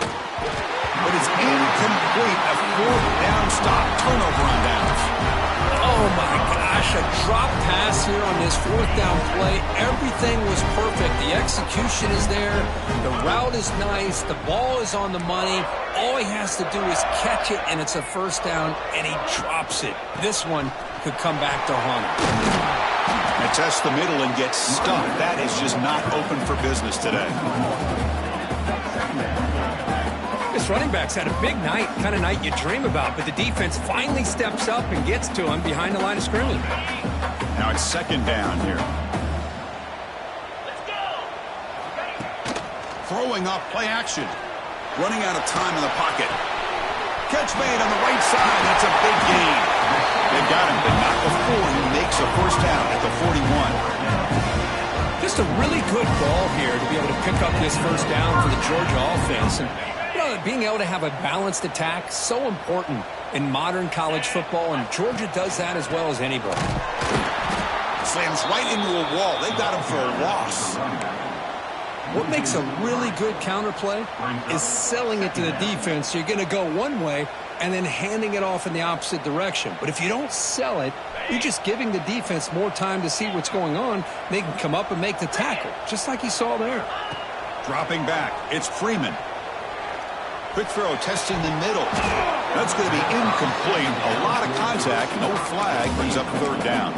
But it's incomplete. A 4th down stop. Turnover on downs. Oh, my gosh. A drop pass here on this 4th down play. Everything was perfect. The execution is there. The route is nice. The ball is on the money. All he has to do is catch it, and it's a first down, and he drops it. This one could come back to haunt him. And test the middle and get stuck. That is just not open for business today. This running back's had a big night, kind of night you dream about, but the defense finally steps up and gets to him behind the line of scrimmage. Now it's 2nd down here. Let's go. Throwing up, play action. Running out of time in the pocket. Catch made on the right side. That's a big gain. They've got him, but not before he makes a first down at the 41. Just a really good ball here to be able to pick up this first down for the Georgia offense. And you know, being able to have a balanced attack, so important in modern college football, and Georgia does that as well as anybody. Slams right into a wall. They got him for a loss. What makes a really good counterplay is selling it to the defense. You're going to go one way and then handing it off in the opposite direction. But if you don't sell it, you're just giving the defense more time to see what's going on. They can come up and make the tackle, just like you saw there. Dropping back, it's Freeman. Quick throw, testing the middle. That's going to be incomplete. A lot of contact. No flag. Brings up third down.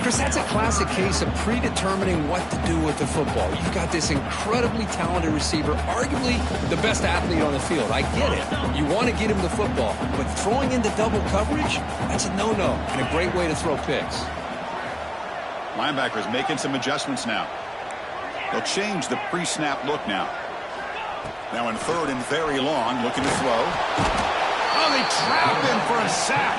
Chris, that's a classic case of predetermining what to do with the football. You've got this incredibly talented receiver, arguably the best athlete on the field. I get it. You want to get him the football. But throwing into double coverage, that's a no-no and a great way to throw picks. Linebackers making some adjustments now. They'll change the pre-snap look now. Now in third and very long, looking to throw. Oh, they trap him for a sack.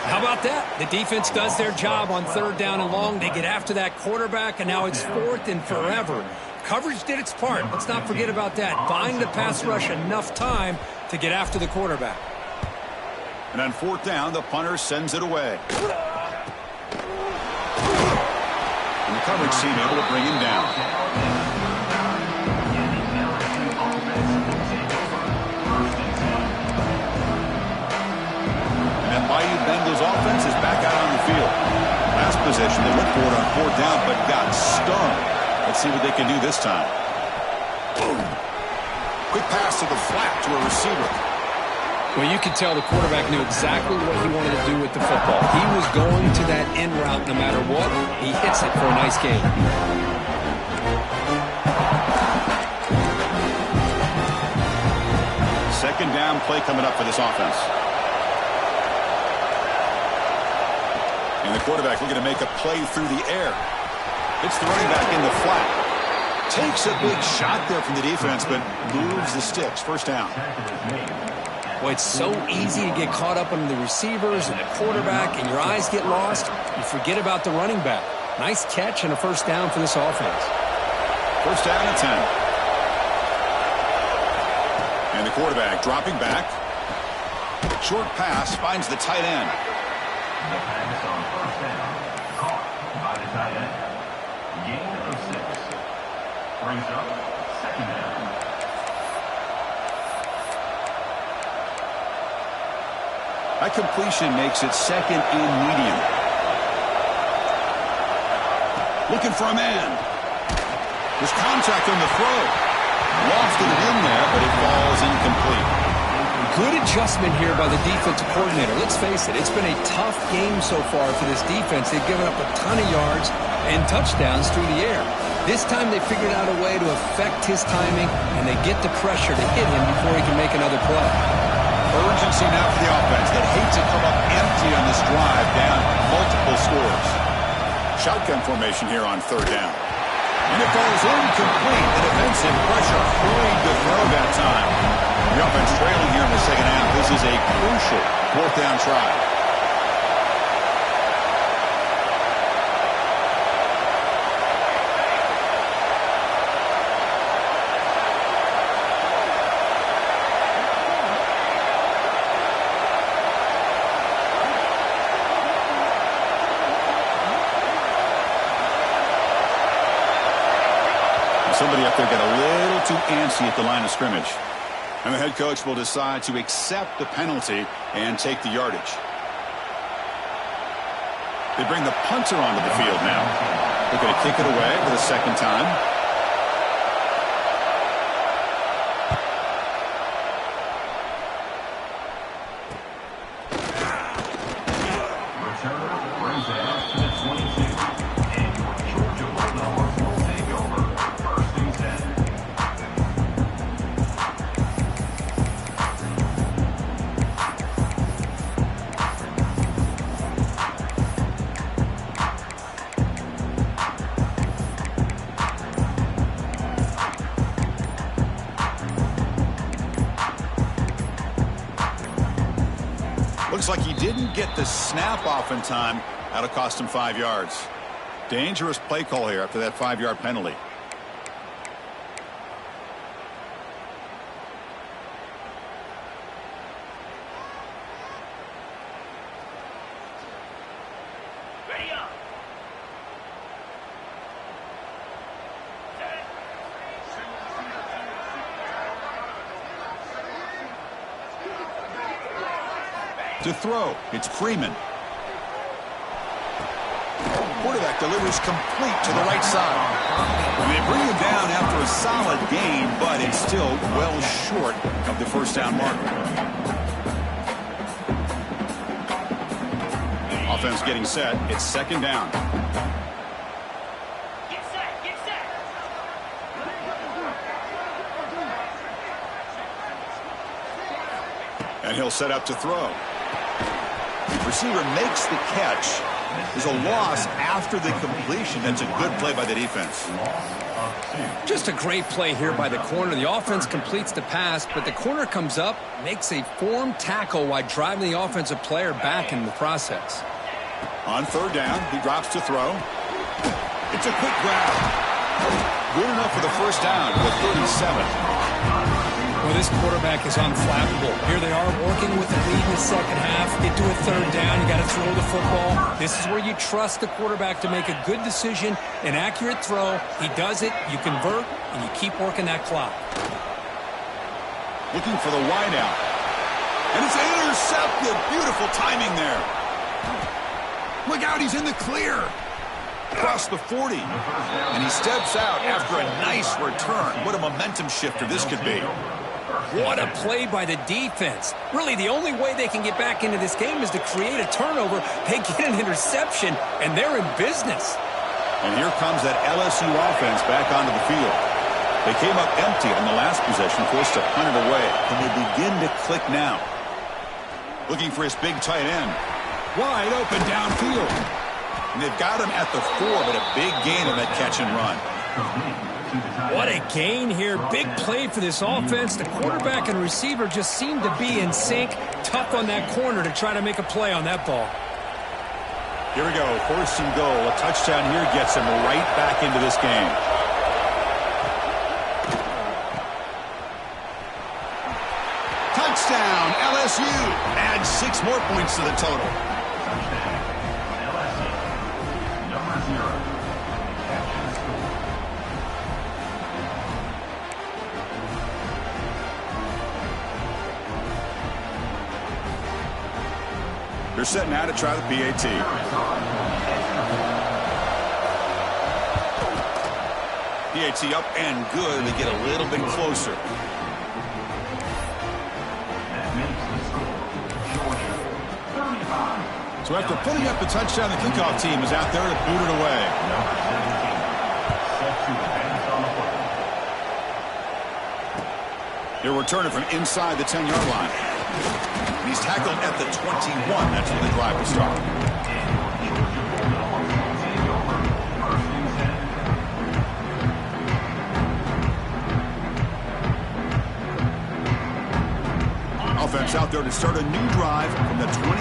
How about that? The defense does their job on third down and long. They get after that quarterback, and now it's fourth and forever. Coverage did its part. Let's not forget about that. Buying the pass rush enough time to get after the quarterback. And on fourth down, the punter sends it away. And the coverage team able to bring him down. And Bayou Bengals offense is back out on the field. Last possession, they went for it on fourth down, but got stung. Let's see what they can do this time. Boom. Quick pass to the flat to a receiver. Well, you could tell the quarterback knew exactly what he wanted to do with the football. He was going to that in route no matter what. He hits it for a nice gain. Second down play coming up for this offense. And the quarterback looking to make a play through the air. It's the running back in the flat. Takes a big shot there from the defense, but moves the sticks. First down. Well, it's so easy to get caught up on the receivers and the quarterback, and your eyes get lost. You forget about the running back. Nice catch and a first down for this offense. First down and 10. And the quarterback dropping back. Short pass finds the tight end. The pass on first down, caught by the tight end. Gain of 6. Brings up second down. That completion makes it second and medium. Looking for a man. There's contact on the throw. Lofted it in there, but it falls incomplete. Good adjustment here by the defensive coordinator. Let's face it, it's been a tough game so far for this defense. They've given up a ton of yards and touchdowns through the air. This time they figured out a way to affect his timing, and they get the pressure to hit him before he can make another play. Urgency now for the offense that hates to come up empty on this drive, down multiple scores. Shotgun formation here on third down. And it falls incomplete. The defensive pressure hurried to throw that time. The offense trailing here in the second half. This is a crucial fourth down try. Somebody up there got a little too antsy at the line of scrimmage. And the head coach will decide to accept the penalty and take the yardage. They bring the punter onto the field now. They're going to kick it away for the second time. Return brings it up to the 22. And your Georgia Bulldogs will take over first and 10. Looks like he didn't get the snap off in time. That'll cost him 5 yards. Dangerous play call here after that 5-yard penalty. Ready up. To throw, it's Freeman. Quarterback delivers complete to the right side. And they bring him down after a solid gain, but it's still well short of the first down mark. Offense getting set. It's second down. Get set, get set. And he'll set up to throw. Receiver makes the catch. There's a loss after the completion. That's a good play by the defense. Just a great play here by the corner. The offense completes the pass, but the corner comes up, makes a form tackle while driving the offensive player back in the process. On third down, he drops to throw. It's a quick grab. Good enough for the first down with 37. Well, this quarterback is unflappable. Here they are working with the lead in the second half. Get to a third down. You got to throw the football. This is where you trust the quarterback to make a good decision, an accurate throw. He does it, you convert, and you keep working that clock. Looking for the wide out. And it's intercepted. Beautiful timing there. Look out, he's in the clear. Across the 40. And he steps out after a nice return. What a momentum shifter this could be. What a play by the defense. Really, the only way they can get back into this game is to create a turnover. They get an interception, and they're in business. And here comes that LSU offense back onto the field. They came up empty on the last possession, forced to punt it away. And they begin to click now. Looking for his big tight end. Wide open downfield. And they've got him at the 4, but a big gain on that catch and run. What a gain here. Big play for this offense. The quarterback and receiver just seem to be in sync. Tough on that corner to try to make a play on that ball. Here we go. First and goal. A touchdown here gets him right back into this game. Touchdown, LSU. Adds 6 more points to the total. They're setting out to try the PAT. PAT up and good. They get a little bit closer. So after putting up the touchdown, the kickoff team is out there to boot it away. They're returning from inside the 10-yard line. He's tackled at the 21. That's where the drive will start. Offense out there to start a new drive from the 21.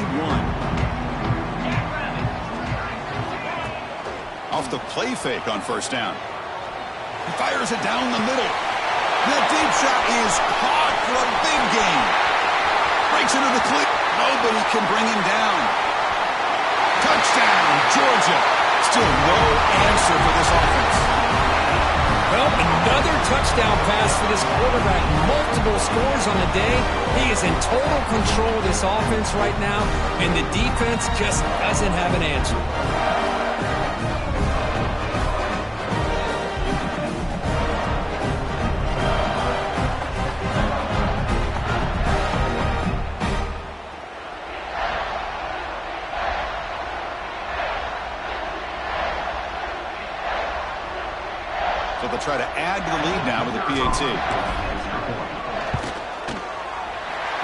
Off the play fake on first down. He fires it down the middle. That deep shot is caught for a big gain. Breaks into the cleat. Nobody can bring him down. Touchdown, Georgia. Still no answer for this offense. Well, another touchdown pass for this quarterback. Multiple scores on the day. He is in total control of this offense right now, and the defense just doesn't have an answer. So they'll try to add to the lead now with the PAT.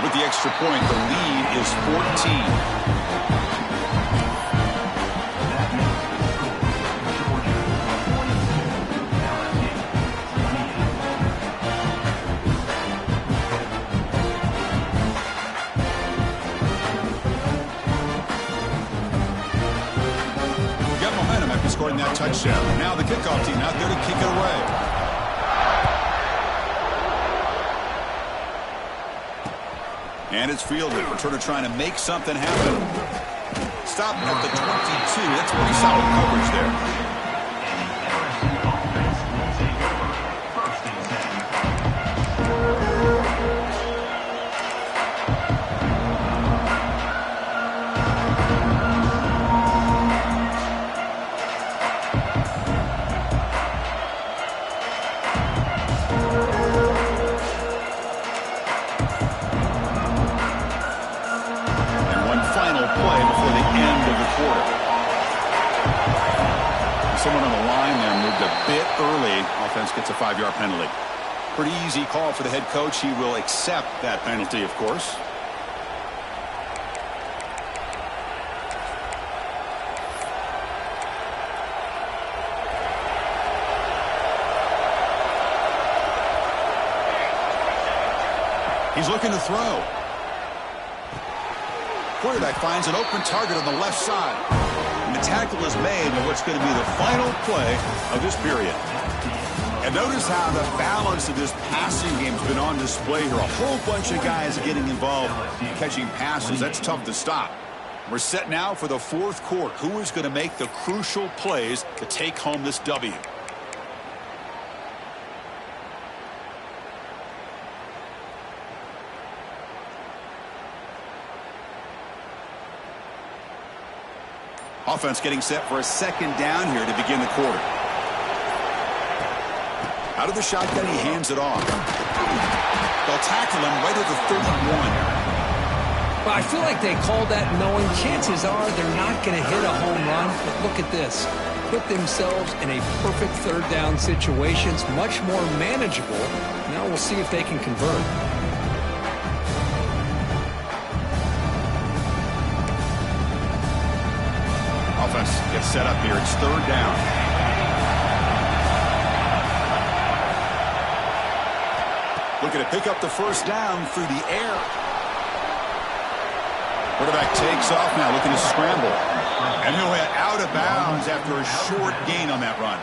With the extra point, the lead is 14. Got momentum after scoring that touchdown. Now the kickoff team out there to kick it away. And it's fielded. Returner trying to make something happen. Stop at the 22. That's pretty solid coverage there. quarter. Someone on the line there moved a bit early. Offense gets a 5-yard penalty. Pretty easy call for the head coach. He will accept that penalty, of course. He's looking to throw. Quarterback finds an open target on the left side. And the tackle is made in what's going to be the final play of this period. And notice how the balance of this passing game has been on display here. A whole bunch of guys getting involved catching passes. That's tough to stop. We're set now for the fourth quarter. Who is going to make the crucial plays to take home this W? Offense getting set for a second down here to begin the quarter. Out of the shotgun, he hands it off. They'll tackle him right at the 31. Well, I feel like they called that knowing chances are they're not going to hit a home run. But look at this. Put themselves in a perfect third down situations, much more manageable. Now we'll see if they can convert. Offense gets set up here. It's third down. Looking to pick up the first down through the air. Quarterback takes off now, looking to scramble. And he'll head out of bounds after a short gain on that run.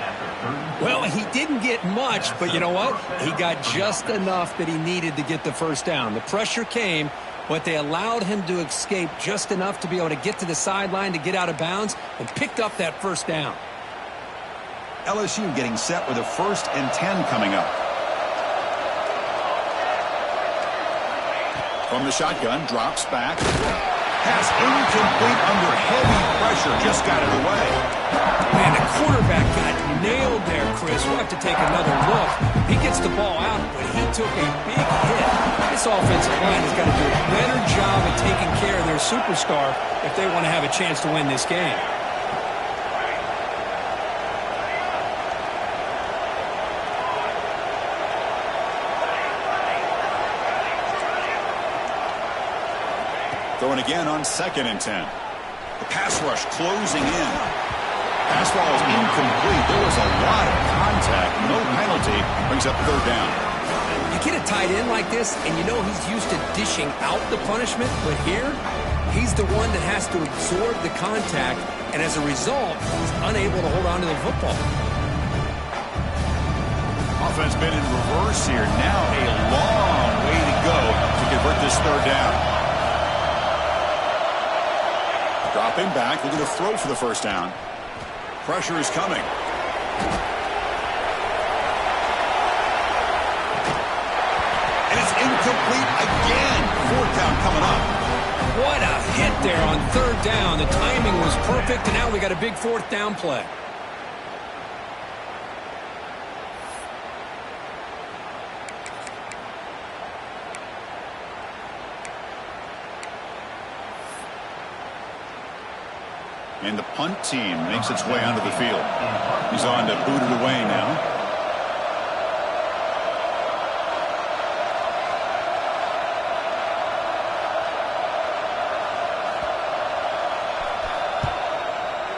Well, he didn't get much, but you know what? He got just enough that he needed to get the first down. The pressure came, but they allowed him to escape just enough to be able to get to the sideline to get out of bounds and picked up that first down. LSU getting set with a 1st and 10 coming up. From the shotgun, drops back. Pass incomplete under heavy pressure. Just got it away. Man, the quarterback got nailed there, Chris. We'll have to take another look. He gets the ball out, but he took a big hit. This offensive line has got to do a better job of taking care of their superstar if they want to have a chance to win this game. Throwing again on 2nd and 10. The pass rush closing in. Pass ball is incomplete. There was a lot of contact. No penalty. Brings up 3rd down. You get a tight end like this, and you know he's used to dishing out the punishment, but here, he's the one that has to absorb the contact, and as a result, he's unable to hold on to the football. Offense been in reverse here. Now a long way to go to convert this 3rd down. Dropping back, looking to throw for the first down. Pressure is coming. And it's incomplete again. 4th down coming up. What a hit there on 3rd down. The timing was perfect, and now we got a big 4th down play. And the punt team makes its way onto the field. He's on to boot it away now.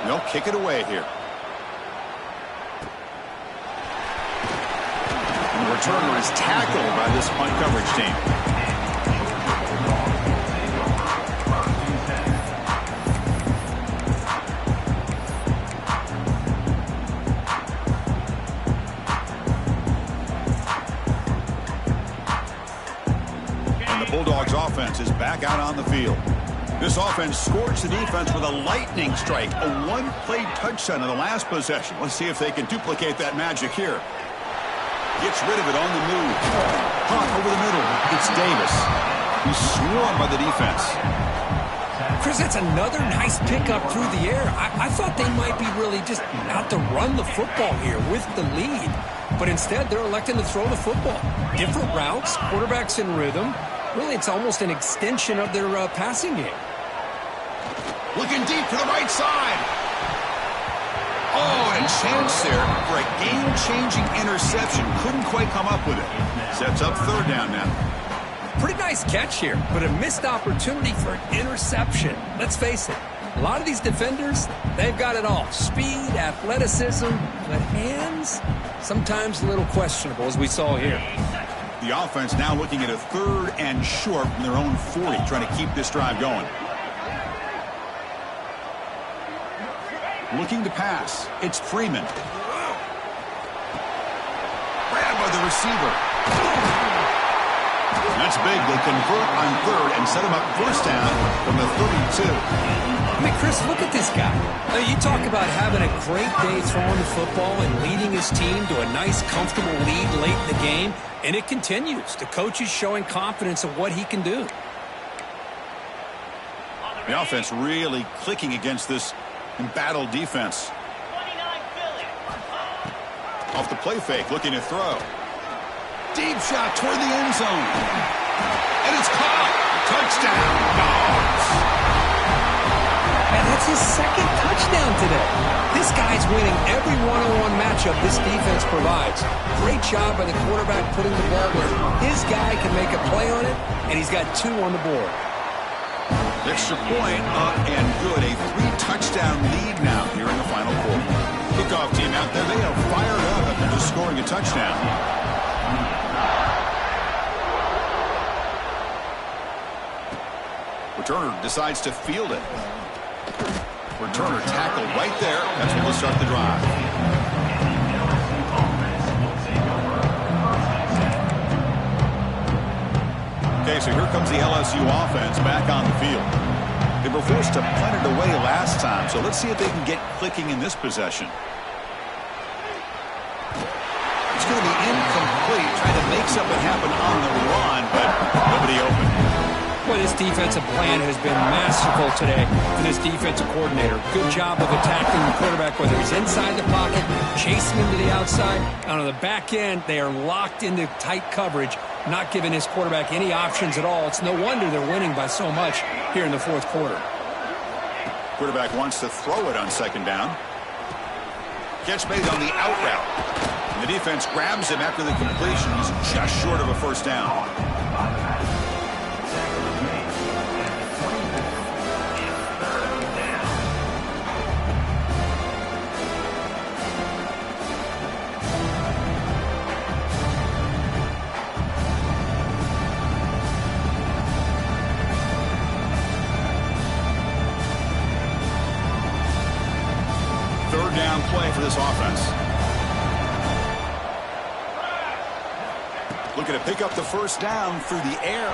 They'll kick it away here. And the returner is tackled by this punt coverage team. Bulldogs offense is back out on the field. This offense scorched the defense with a lightning strike, a one-play touchdown in the last possession. Let's see if they can duplicate that magic here. Gets rid of it on the move. Hawk over the middle. It's Davis. He's swarmed by the defense. Chris, that's another nice pickup through the air. I thought they might be really just out to run the football here with the lead. But instead, they're electing to throw the football. Different routes, quarterbacks in rhythm. Really, it's almost an extension of their passing game. Looking deep to the right side. Oh, and a chance there for a game-changing interception. Couldn't quite come up with it. Sets up third down now. Pretty nice catch here, but a missed opportunity for an interception. Let's face it, a lot of these defenders, they've got it all. Speed, athleticism, but hands, sometimes a little questionable, as we saw here. The offense now looking at a 3rd and short from their own 40, trying to keep this drive going. Looking to pass. It's Freeman. Grabbed by the receiver. That's big. They convert on 3rd and set him up first down from the 32. I mean, Chris, look at this guy. You talk about having a great day throwing the football and leading his team to a nice, comfortable lead late in the game, and it continues. The coach is showing confidence of what he can do. The offense really clicking against this embattled defense. Off the play fake, looking to throw. Deep shot toward the end zone. And it's caught. Touchdown, Dogs. And that's his 2nd touchdown today. This guy's winning every one-on-one matchup this defense provides. Great job by the quarterback putting the ball where his guy can make a play on it, and he's got 2 on the board. Extra point up and good. A 3-touchdown lead now here in the final quarter. Kickoff team out there. They are fired up after just scoring a touchdown. Returner decides to field it. Returner tackled right there. That's when we'll start the drive. Okay, so here comes the LSU offense back on the field. They were forced to punt it away last time, so let's see if they can get clicking in this possession. It's going to be incomplete, trying to make something happen on the run, but nobody open. Well, this defensive plan has been masterful today for this defensive coordinator. Good job of attacking the quarterback, whether he's inside the pocket, chasing him to the outside. And on the back end, they are locked into tight coverage, not giving his quarterback any options at all. It's no wonder they're winning by so much here in the 4th quarter. Quarterback wants to throw it on 2nd down. Catch made on the out route. And the defense grabs him after the completion. He's just short of a first down. 3rd down play for this offense. Looking to pick up the first down through the air.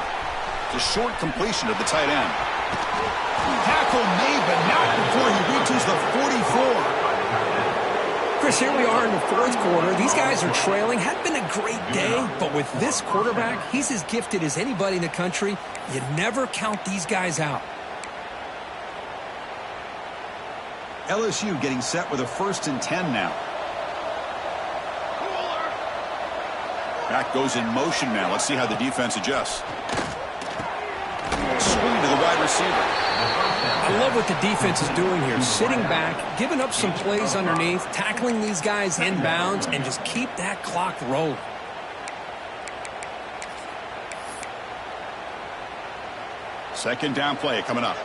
The short completion of the tight end. Tackle made, but not before he reaches the 44. Chris, here we are in the 4th quarter. These guys are trailing. Had been a great day, but with this quarterback, he's as gifted as anybody in the country. You never count these guys out. LSU getting set with a 1st and 10 now. Back goes in motion now. Let's see how the defense adjusts. Swing to the wide receiver. I love what the defense is doing here. Sitting back, giving up some plays underneath, tackling these guys inbounds, and just keep that clock rolling. Second down play coming up.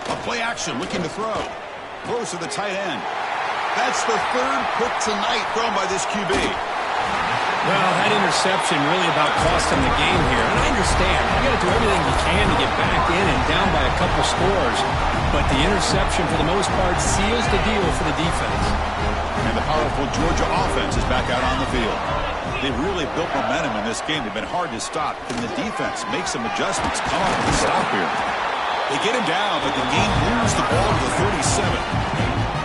A play action, looking to throw. Throws to the tight end. That's the 3rd pick tonight thrown by this QB. Well, that interception really about cost him the game here. And I understand. You got to do everything you can to get back in and down by a couple scores. But the interception, for the most part, seals the deal for the defense. And the powerful Georgia offense is back out on the field. They've really built momentum in this game. They've been hard to stop. Can the defense make some adjustments? Come up with a stop here. They get him down, but the game moves the ball to the 37.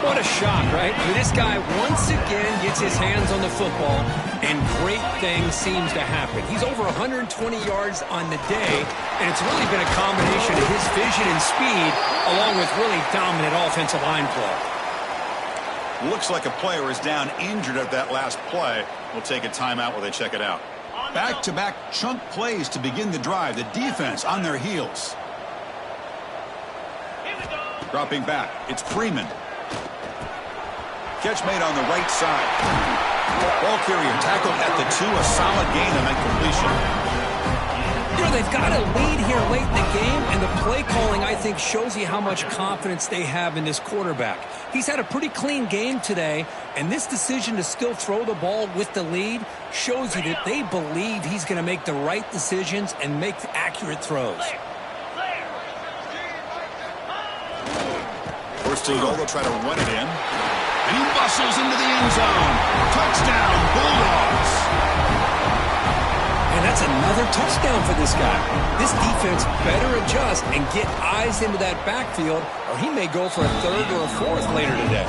What a shot, right? I mean, this guy once again gets his hands on the football, and great things seems to happen. He's over 120 yards on the day, and it's really been a combination of his vision and speed, along with really dominant offensive line play. Looks like a player is down injured at that last play. We'll take a timeout while they check it out. Back-to-back chunk plays to begin the drive. The defense on their heels. Dropping back. It's Freeman. Catch made on the right side. Ball carrier tackled at the 2. A solid gain and then completion. You know, they've got a lead here late in the game, and the play calling, I think, shows you how much confidence they have in this quarterback. He's had a pretty clean game today, and this decision to still throw the ball with the lead shows you that they believe he's going to make the right decisions and make accurate throws. First and goal, they'll try to run it in. And he bustles into the end zone. Touchdown, Bulldogs. And that's another touchdown for this guy. This defense better adjust and get eyes into that backfield, or he may go for a 3rd or a 4th later today.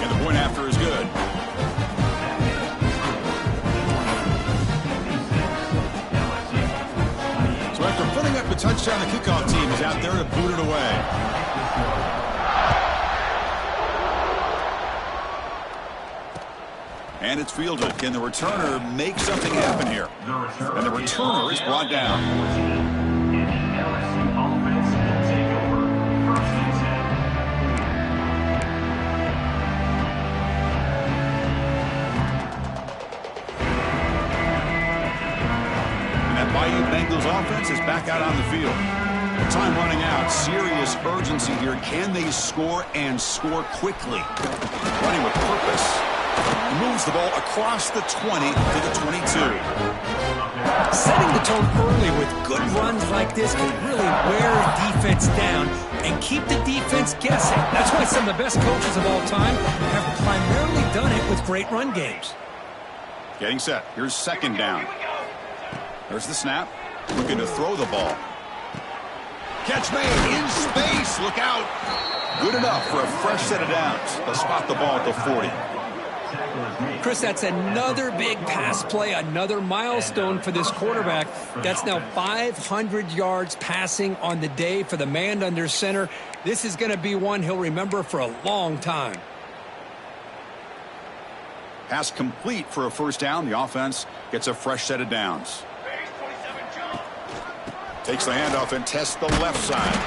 And the point after is good. So after putting up the touchdown, the kickoff team is out there to boot it away. And it's fielded. Can the returner make something happen here? And the returner is brought down. LSU offense will take over 1st and 10. And that Bayou Bengals offense is back out on the field. Time running out. Serious urgency here. Can they score and score quickly? Running with purpose. Moves the ball across the 20 to the 22. Setting the tone early with good runs like this can really wear a defense down and keep the defense guessing. That's why some of the best coaches of all time have primarily done it with great run games. Getting set. Here's 2nd down. There's the snap. Looking to throw the ball. Catch made in space. Look out. Good enough for a fresh set of downs. They'll spot the ball at the 40. Chris, that's another big pass play, another milestone for this quarterback. That's now 500 yards passing on the day for the man under center. This is going to be one he'll remember for a long time. Pass complete for a 1st down. The offense gets a fresh set of downs. Takes the handoff and tests the left side.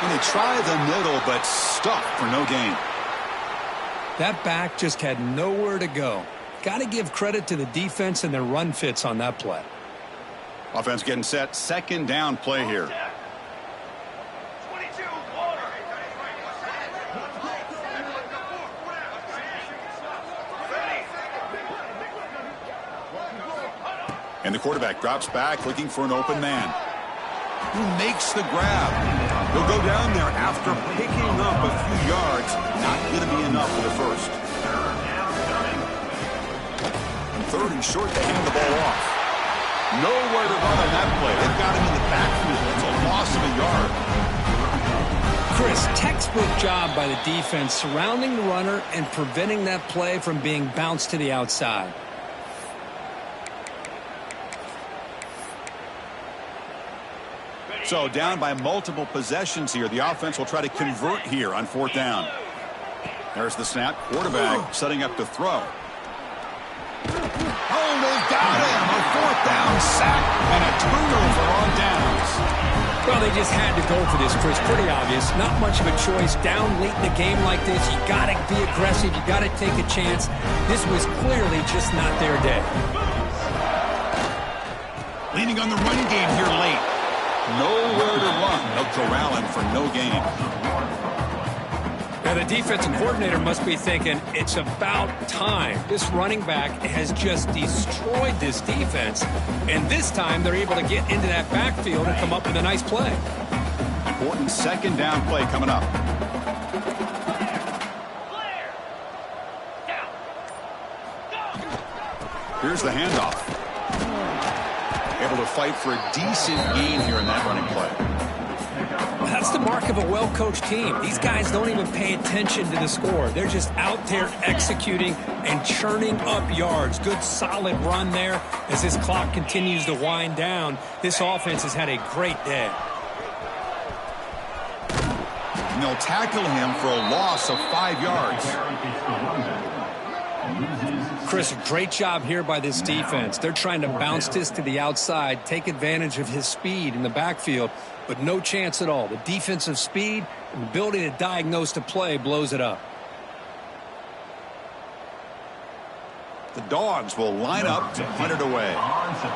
And they try the middle, but stuck for no gain. That back just had nowhere to go. Got to give credit to the defense and their run fits on that play. Offense getting set. 2nd down play here. And the quarterback drops back looking for an open man. Who makes the grab? He'll go down there after picking up a few yards. Not going to be enough for the 1st. And 3rd and short, they hand the ball off. Nowhere to run on that play. They've got him in the backfield. It's a loss of a yard. Chris, textbook job by the defense surrounding the runner and preventing that play from being bounced to the outside. So down by multiple possessions here. The offense will try to convert here on 4th down. There's the snap. Quarterback setting up to throw. Oh, they've got him. A 4th down sack and a turnover on downs. Well, they just had to go for this, Chris. Pretty obvious. Not much of a choice. Down late in the game like this, you got to be aggressive. You got to take a chance. This was clearly just not their day. Leaning on the run game here late. Nowhere to run. They'll corral him for no gain. Now, the defensive coordinator must be thinking, it's about time. This running back has just destroyed this defense, and this time they're able to get into that backfield and come up with a nice play. Important 2nd down play coming up. Here's the handoff. Able to fight for a decent gain here in that running play. That's the mark of a well-coached team. These guys don't even pay attention to the score. They're just out there executing and churning up yards. Good, solid run there as this clock continues to wind down. This offense has had a great day. And they'll tackle him for a loss of 5 yards. Loses Chris, great job here by this defense. They're trying to bounce this to the outside, take advantage of his speed in the backfield, but no chance at all. The defensive speed and the ability to diagnose the play blows it up. The Dogs will line up to punt it away.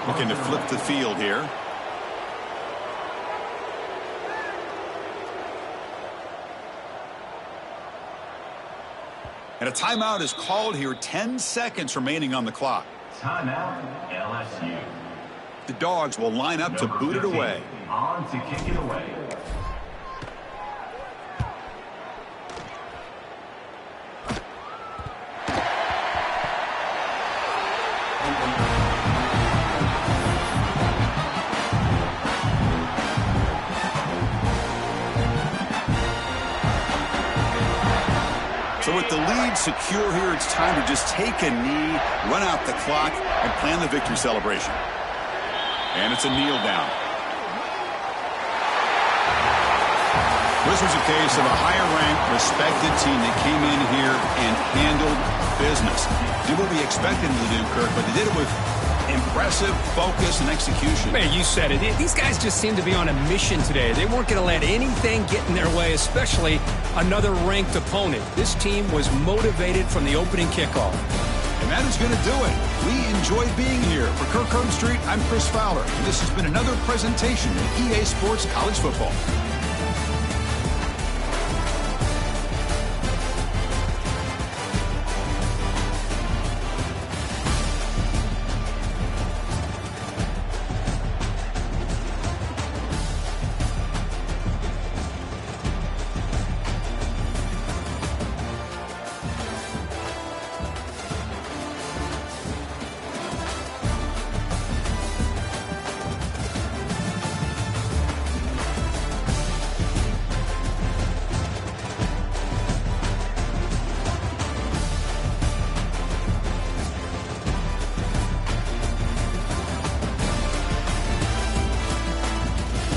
Looking to flip the field here. And a timeout is called here. 10 seconds remaining on the clock. Timeout, LSU. The Dogs will line up to boot it away. On to kick it away. So with the lead secure here, it's time to just take a knee, run out the clock, and plan the victory celebration. And it's a kneel down. This was a case of a higher-ranked, respected team that came in here and handled business. Did what we expected them to do, Kirk, but they did it with impressive focus and execution. Man, you said it. These guys just seem to be on a mission today. They weren't going to let anything get in their way, especially another ranked opponent. This team was motivated from the opening kickoff. And that is going to do it. We enjoyed being here. For Kirk Herbstreit, I'm Chris Fowler. And this has been another presentation of EA Sports College Football.